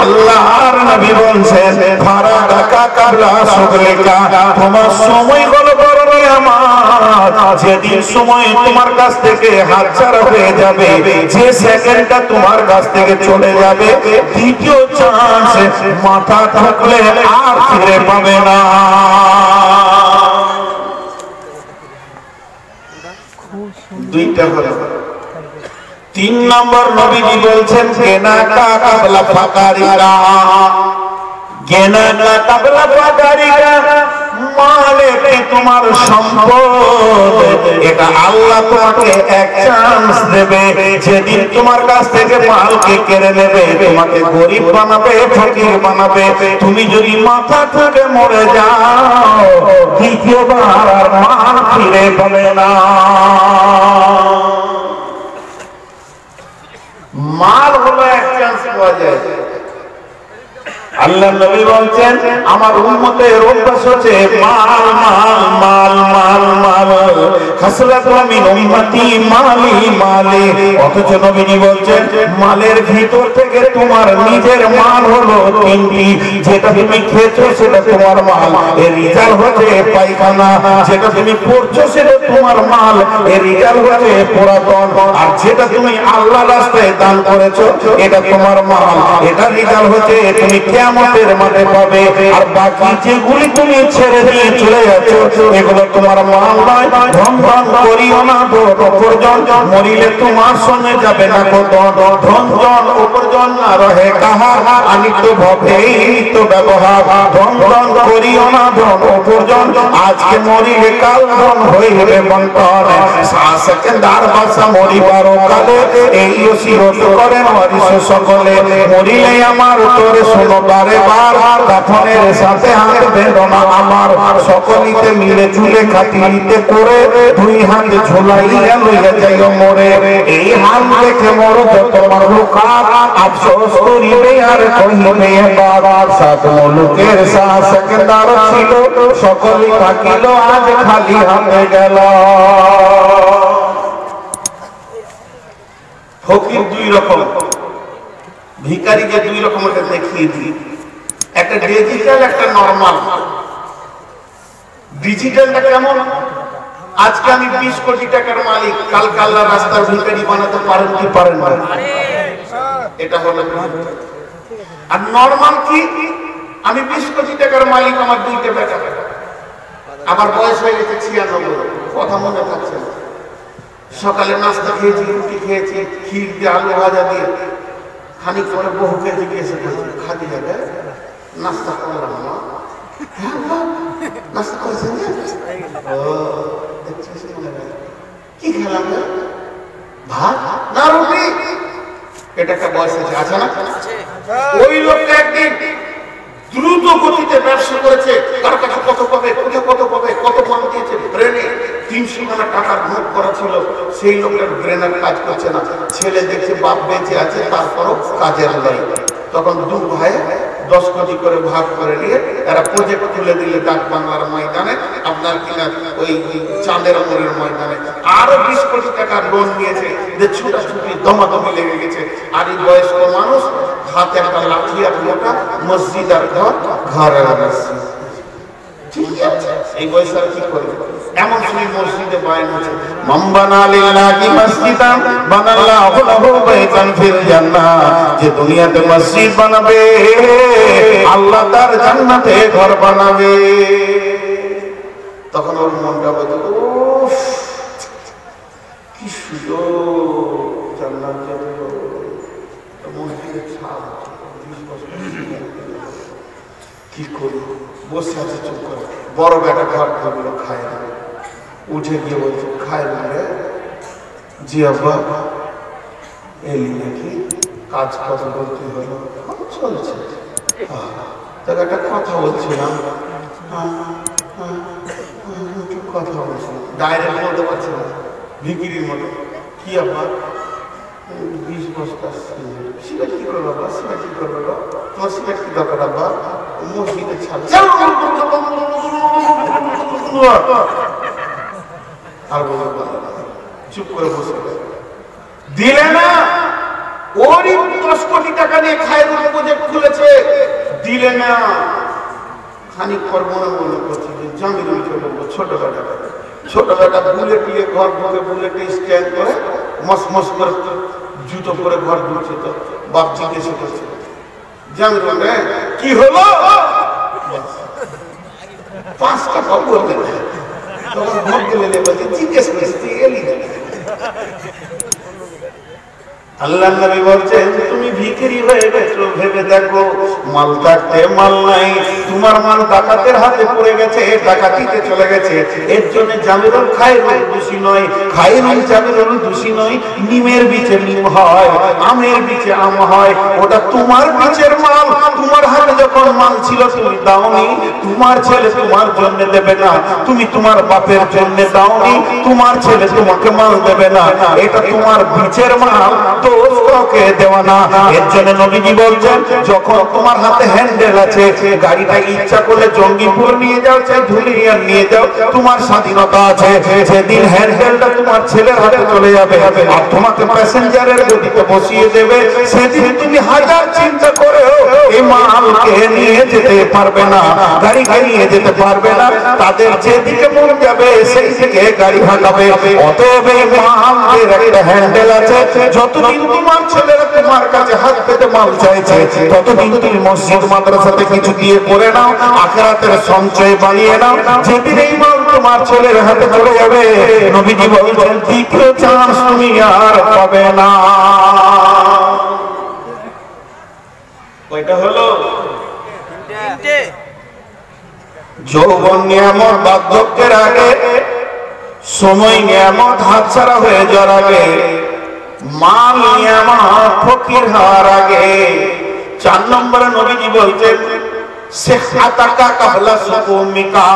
আল্লাহর নবী বলছেন, ফারাকাতা কাবলা সুলিকা, তোমার সময় হলো বড় নিয়ামত। যেদিন সময় তোমার কাছ থেকে হাত ছাড়া হয়ে যাবে, যে সেকেন্ডটা তোমার কাছ থেকে চলে যাবে, দ্বিতীয় চান্স মাথা থাকলে আর ফিরে পাবে না। দুইটা হলো। 3 নম্বর নবীজি বলছেন, কেনাকা কাবলা ফাকারিকা। কেনাকা কাবলা ফাকারিকা মালে কি তোমার সম্পদ, এটা আল্লাহ তোমাকে এক চান্স দেবে। যেদিন তোমার কাছ থেকে মালকে কেড়ে নেবে, তোমাকে গরিব বানাবে, ফকির বানাবে। তুমি যদি মাথা থেকে মরে যাও, দ্বিতীয়বার আর মাল ফিরে পাবে না। মাল হলো এক চান্স পাওয়া যায়। আল্লাহ নবী বলছেন আমার উম্মতের অভ্যাস হচ্ছে মাল মাল মাল মাল মাল, খাসলাতু মিন উম্মতি মালি মালি। অথচ নবীজি বলছেন মালের ভিতর থেকে তোমার নিজের মাল হলো তিনটি। যেটা তুমি খেয়েছো সেটা তোমার মাল, এর রিজাল্ট হচ্ছে পায়খানা। যেটা তুমি পড়ছো সেটা তোমার মাল, এর রিজাল্ট হচ্ছে পুরাতন। আর যেটা তুমি আল্লাহর রাস্তায় দান করেছো এটা তোমার মাল, এটা রিজাল্ট হচ্ছে তুমি কিয়ামতের মাঠে পাবে। আর বাকি যেগুলি তুমি ছেড়ে দিয়ে চলে যাচ্ছো এগুলো তোমার মাল নয়। ধন ধন করিও না উপার্জন, মরিলে তোমার সঙ্গে যাবে না কত। ধন জন উপার্জন না রহে কাহার, আনিত ভবেই নিত্য ব্যবহার। ধন ধন করিও না ধন উপার্জন, আজকে মরিলে কাল ধন হইবে বন্টন। সেকেন্ডার ভাষা মরিবার কালে এই ওসিয়ত করে মরিস সকলে। মরিলে আমার তোরে শোনো বারে বার, কাফনের সাথে হাত বেঁধো না আমার। সকলিতে মিলে চুলে খাতিরিতে করে দুই হাত ঝোলাইয়া লইয়া যাইও মোরে। এই হাল দেখে মোর যত মাহলুকাত আফসোস করিবে আর কহিবে এবার। সাত মুলুকের শাহ সেকেন্ডার ছিল, সকলে থাকিল আজ খালি হাতে গেল। ফকির দুই রকম, ভিখারিকে দুই রকম দেখিয়ে দিই, একটা ডিজিটাল একটা নরমাল। ডিজিটালটা কেমন? আজকে আমি 20 কোটি টাকার মালিক, কালকে আল্লাহ রাস্তার ভিখারি বানাতে পারেন কি পারেন না, এটা হলো। আর নরমাল কি? আমি 20 কোটি টাকার মালিক, আমার দুইটা বেটা, আমার বয়স হয়ে গেছে 96, কথা মনে থাকছে না। সকালে নাস্তা খেয়েছি, রুটি খেয়েছি, ক্ষীর দিয়ে আলু ভাজা দিয়ে। খানিক পরে বহুকে জিজ্ঞেস খাদি যাবে, নাস্তা করলাম না। নাস্তা করেছেন কি খেলাম? ভাত না রুটি? এটা একটা বয়স আছে না? ওই লোকটা একদিন দ্রুত গতিতে ব্যবসা করেছে, কার কাছে কত পাবে, কোথায় কত পাবে, কত মান দিয়েছে ব্রেনে। 300 টাকার নোট করা ছিল, সেই লোকের ব্রেনের কাজ করছে না। ছেলে দেখছে বাপ বেঁচে আছে, তারপরও কাজের নাই। তখন দু ভাই 10 কোটি করে ভাগ করে নিয়ে এরা প্রজেক্ট তুলে দিলে ডাক বাংলার ময়দানে, আপনার কিনা ওই চাঁদের মোড়ের ময়দানে। আরো 20 কোটি টাকার লোন নিয়েছে, যে ছুটাছুটি দমাদমি লেগে গেছে। আর এই বয়স্ক মানুষ হাতে একটা লাঠি আর মোটা, মসজিদ আর ঘর, ঘর আর মসজিদ। ঠিক আছে, এই বয়সে আর কি করবে? এমন সময় মসজিদে বয়ান হচ্ছে, মান বানা লিল্লাহি মসজিদান বানাল্লাহু লাহু বাইতান ফিল জান্নাহ। যে দুনিয়াতে মসজিদ বানাবে আল্লাহ তার জান্নাতে ঘর বানাবে। তখন ওর মনটা বলছে, উফ কি সুন্দর জান্নাত যাবে, মসজিদের ছাদ, কি করি? বসে আছে চুপ করে। বড় বেটা ঘর খাবলো, খায় না। উঠে গিয়ে বলছে, খায় না রে? জি আব্বা। এলি নাকি? কাজ কথা বলতে হলো, চলছে। তাকে একটা কথা বলছিলাম, কথা বলছিলাম, ডাইরেক্ট বলতে পারছি না, ভিকিরির মতো। কি আব্বা? 20 বস্তা সিমেন্ট। কি করবো আব্বা? সিমেন্ট কি করবো? তোমার সিমেন্ট কি দরকার আব্বা? মসজিদে ছাড়। আর চুপ করে বসে দিলে না। ওরই 10 কোটি টাকা নিয়ে খায়রুল প্রজেক্ট খুলেছে, দিলে না। খানিক পর মনে মনে করছে যে জামিরুল বলবো, ছোট বেটা বুলেট নিয়ে ঘর ঢুকে, বুলেটে স্ট্যান্ড করে মস মস করে জুতো করে ঘর ঢুকছে। তো বাপ জিজ্ঞেস করছে, জামিরুল কি হলো? 5 টাকা বলবে। তখন ভোট দিলে বলছে, জিজ্ঞেস করেছি এলি না। আল্লাহ নবী বলছেন, তুমি ভিখারি হয়ে গেছো ভেবে জেনে দেখো মাল থাকতে মাল নাই, তোমার মাল ডাকাতের হাতে পড়ে গেছে, ডাকাতিতে চলে গেছে। এর জন্য জামিরুল খায়রুল দোষী নয়, খায়রুল জামিরুল দোষী নয়। নিমের বীজে নিম হয়, আমের বীজে আম হয়, ওটা তোমার বীজের মাল। তোমার হাতে যখন মাল ছিল তুমি দাওনি, তোমার ছেলে তোমার জন্য দেবে না, তুমি তোমার বাপের জন্য দাওনি, তোমার ছেলে তোমাকে মাল দেবে না, এটা তোমার বীজের মাল, দোষ কাউকে দেওয়া না। এর জন্য নবীজি বলছেন যখন তোমার হাতে হ্যান্ডেল আছে, গাড়িটা ইচ্ছা করলে জঙ্গিপুর নিয়ে যাও, চাই ধুলিয়ান নিয়ে যাও, তোমার স্বাধীনতা আছে। যেদিন হ্যান্ডেলটা তোমার ছেলের হাতে চলে যাবে আর তোমাকে প্যাসেঞ্জারের গদিতে বসিয়ে দেবে, সেদিন তুমি হাজার চিন্তা করেও এই মালকে নিয়ে যেতে পারবে না, গাড়িকে নিয়ে যেতে পারবে না। তাদের যেদিকে মন যাবে সেই দিকে গাড়ি হাঁটাবে। অতএব এই মালের একটা হ্যান্ডেল আছে। যতদিন তোমার ছেলেরা তোমার কাছে হাত পেতে মাল চাইছে, ততদিন তুমি মসজিদ মাদ্রাসাতে কিছু দিয়ে করে নাও, আখিরাতের সঞ্চয় বানিয়ে নাও। যেদিন এই মাল তোমার ছেলের হাতে চলে যাবে, নবীজি বলছেন দ্বিতীয় চান্স তুমি আর পাবে না। কয়টা হলো? যৌবন নিয়ামত বার্ধক্যের আগে, সময় নিয়ামত হাতছাড়া হয়ে যাওয়ার আগে, মাল নিয়ামত ফকির হওয়ার আগে। 4 নম্বরে নবীজি বলছেন সিহহাতাকা কাবলা সুকুমিকা,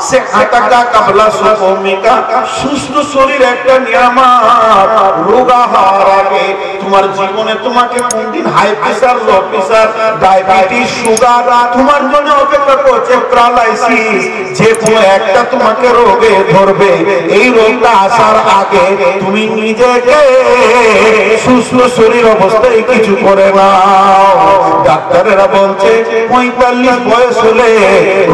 সিহহাতাকা কাবলা সুকুমিকা। সুস্থ শরীর একটা নিয়ামত, রোগা হওয়ার আগে। তোমার জীবনে তোমাকে কোনদিন high pressure, low pressure, diabetes, sugar তোমার জন্য অপেক্ষা করছে, প্যারালাইসিস, যে কোনো একটা তোমাকে রোগে ধরবে। এই রোগটা আসার আগে তুমি নিজেকে সুস্থ শরীর অবস্থায় কিছু করে নাও। ডাক্তারেরা বলছে 45 বয়স হলে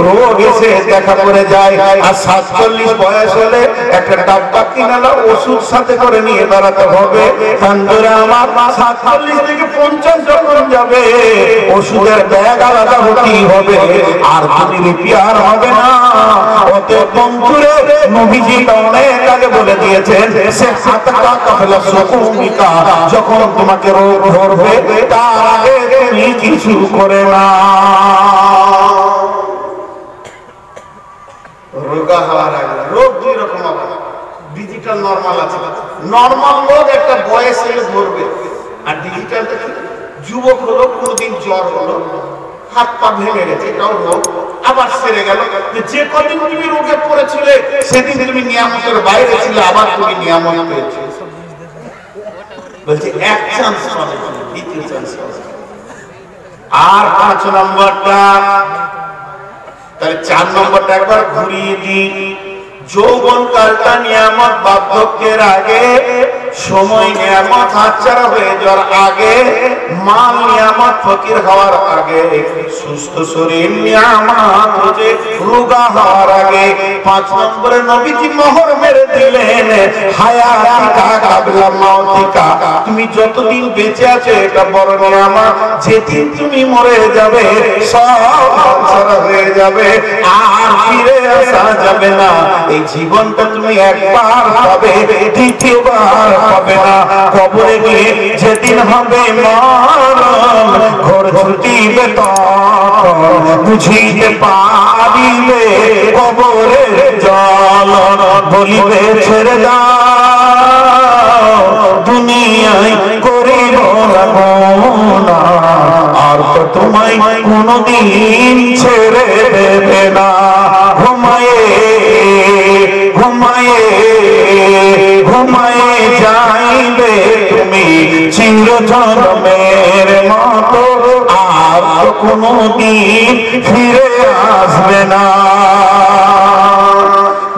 রোগ এসে দেখা করে যায়, আর 47 বয়স হলে একটা ডাব্বা কিনালা ওষুধ সাথে করে নিয়ে বেড়াতে হবে। বন্ধুরা আমার, 47 থেকে 50 যখন যাবে ওষুধের ব্যাগ আলাদা হতেই হবে, আর তুমি রিপেয়ার হবে না। অতএব বন্ধুরে নবীজি অনেক আগে বলে দিয়েছেন সে হাতকা কাফলা সুকুমিকা, যখন তোমাকে রোগ ধরবে তার আগে তুমি কিছু করে না। রোগা হওয়ার আগে রোগ দুই রকম হবে, ডিজিটাল নরমাল আছে। নরমাল রোগ একটা বয়স এলে ধরবে, আর ডিজিটালটা কি? যুবক হলো, কোনদিন জ্বর হলো, হাত পা ভেঙে গেছে, এটাও রোগ, আবার সেরে গেল। যে কদিন তুমি রোগে পড়েছিলে সেদিন তুমি নিয়ামতের বাইরে ছিলে, আবার তুমি নিয়ামত পেয়েছো। বলছে এক চান্স পাবে, দ্বিতীয় চান্স পাবে। আর 5 নম্বরটা, তাহলে 4 নম্বরটা একবার ঘুরিয়ে দিই। যৌবন কালটা নিয়ামত বার্ধক্যের আগে, সময় নিয়ামত হাতছাড়া হয়ে যাওয়ার আগে, মাল নিয়ামত ফকির হওয়ার আগে, সুস্থ শরীর নিয়ামত হচ্ছে রোগা হওয়ার আগে। 5 নম্বরে নবীজি মোহর মেরে দিলেন হায়াতিকা কাবলা মাউতিকা। তুমি যতদিন বেঁচে আছো এটা বড় নিয়ামত, যেদিন তুমি মরে যাবে সব হাতছাড়া হয়ে যাবে, আর ফিরে আসা যাবে না। এই জীবনটা তুমি একবার পাবে, দ্বিতীয়বার পাবে না। কবরে গিয়ে যেদিন হবে মরণ, ঘর ছুটিবে তখন বুঝিতে পারিবে কবরের জ্বলন। বলিবে ছেড়ে দাও দুনিয়ায় করিব না, আর তো তোমায় কোনদিন ছেড়ে দেবে না। ঘুমায়ে ঘুমায়ে ঘুমায়ে যাইবে তুমি চিরজন্মের মতো, আর তো কোনদিন ফিরে আসবে না।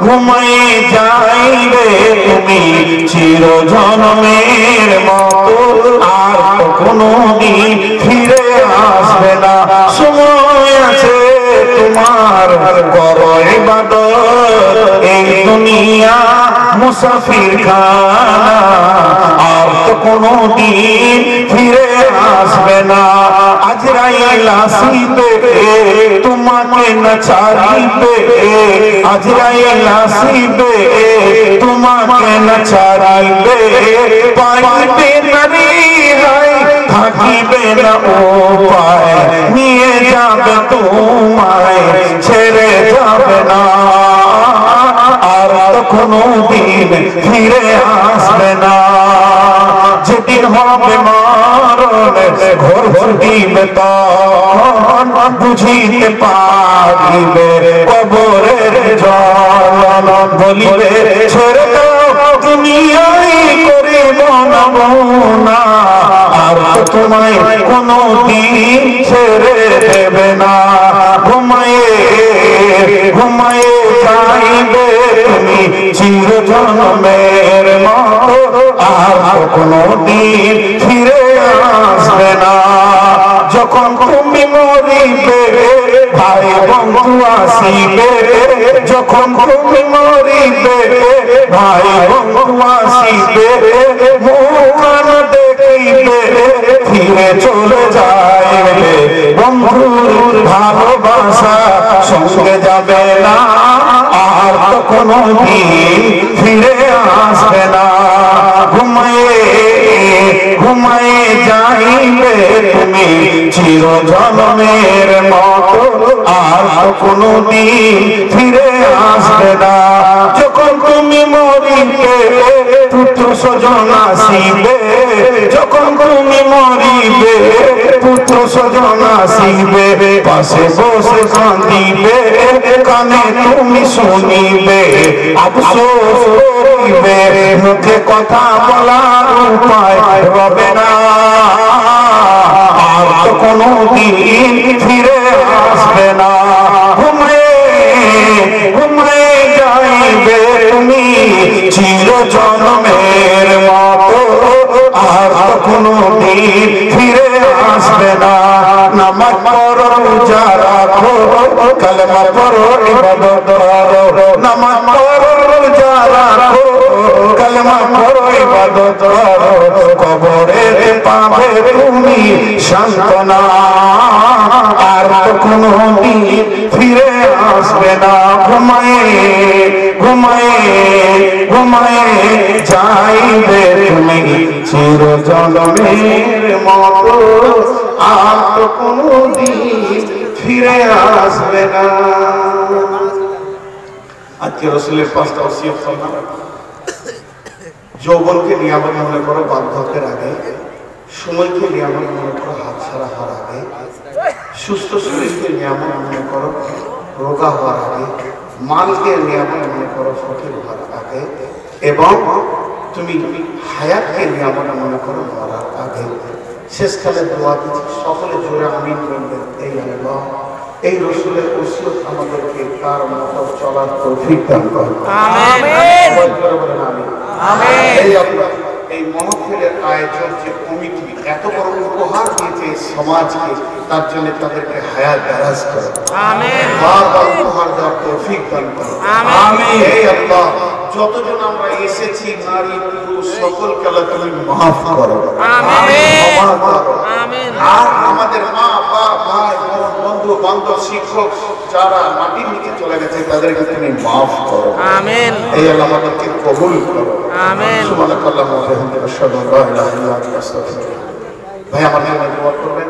ঘুমায়ে যাইবে তুমি চিরজন্মের মতো, আর তো কোনদিন ফিরে আসবে না। সময় আছে তোমার, করো ইবাদত, এই দুনিয়া মুসাফির খানা, আর তো কোনদিন ফিরে আসবে না। আজরাইল আসিবে তোমাকে না ছাড়িবে, আজরাইল আসিবে তোমাকে না ছাড়িবে, পাইবে নারী হায় থাকিবে না উপায় নিয়ে যাবে তোমায় ছেড়ে যাবে না আর কোনো দিন ফিরে আসবে না যেদিন হবে মরণ ঘোর দিবে তখন বুঝিতে পারিবে কবরের জল বলিবে ছেড়ে দাও দুনিয়ায় করিব না আর তোমায় কোনো দিন ছেড়ে দেবে না ঘুমায়ে ঘুমায়ে যাইবে তুমি চির জন্মের মতো আর কোনো দিন ফিরে আসবে না যখন তুমি মরিবে ভাই বন্ধু আসিবে যখন তুমি মরিবে ভাই বন্ধু আসিবে মুখান দেখিবে ফিরে চলে যাইবে বন্ধুর ভালোবাসা সঙ্গে যাবে না আর কোনো দিন ফিরে আসবে না ঘুমায়ে ঘুমায়ে যাইবে তুমি চির জন্মের মতো আর কোনো দিন ফিরে আসবে না যখন তুমি মরিবে পুত্র স্বজন আসিবে যখন তুমি মরিবে পুত্র স্বজন আসিবে পাশে বসে কাঁদিবে কানে তুমি শুনিবে আফসোস করিবে মুখে কথা বলার উপায় রবে না আর কোনো দিন ফিরে আসবে না ঘুমে ঘুমে যাইবে তুমি চির জন্মের মতো আর কোনো দিন ফিরে আসবে না নামাজ পড়ো রোজা রাখো কালেমা পড়ো ইবাদত করো নামাজ পড়ো রোজা রাখো কালেমা পড়ো ইবাদত করো কবরে পাবে তুমি সান্তনা আর কোনো দিন ফিরে আসবে না ঘুমায়ে ঘুমায়ে ঘুমায়ে যাইবে তুমি চির জন্মের মতো আর কোনো দিন ফিরে আসবে না আজকে রসুলের পাঁচটা ওসিয়ত করলাম যৌবনকে নিয়ামত মনে করো বার্ধক্যের আগে সময়কে নিয়ামত মনে করো হাত ছাড়া হওয়ার আগে সুস্থ শরীরকে নিয়ামত মনে করো রোগা হওয়ার আগে মালকে নিয়ামত মনে করো ফকির হওয়ার আগে এবং তুমি হায়াতকে নিয়ামত মনে করো মরার আগে শেষকালে দোয়া দিচ্ছি সকলে জোরে আমিন বলবেন এই আল্লাহ এই রসুলের ওসিয়ত আমাদেরকে তার মতো চলার তৌফিক দান করুন আমিন বলেন আমিন আমিন এই আল্লাহ এই মহফিলের আয়োজক যে কমিটি এত বড় উপহার দিয়েছে সমাজকে তার জন্য তাদেরকে হায়াত দারাজ করো আমিন বারবার উপহার দেওয়ার তৌফিক দান করো আমিন এই আল্লাহ যতজন আমরা এসেছি নারী পুরুষ সকলকে আল্লাহ তুমি মাফ করো আমিন ক্ষমা করো আমিন আর আমাদের মা বাবা ভাই বোন বন্ধু বান্ধব শিক্ষক যারা মাটির নিচে চলে গেছে তাদেরকে তুমি মাফ করো আমিন এই আল্লাহ আমাদেরকে কবুল করো আমিন সুবহানাল্লাহি ওয়া বিহামদিহি আশহাদু আল্লা ইলাহা ইল্লা আনতা আস্তাগফিরুকা ভাই আমার জন্য দোয়া করবেন।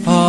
आ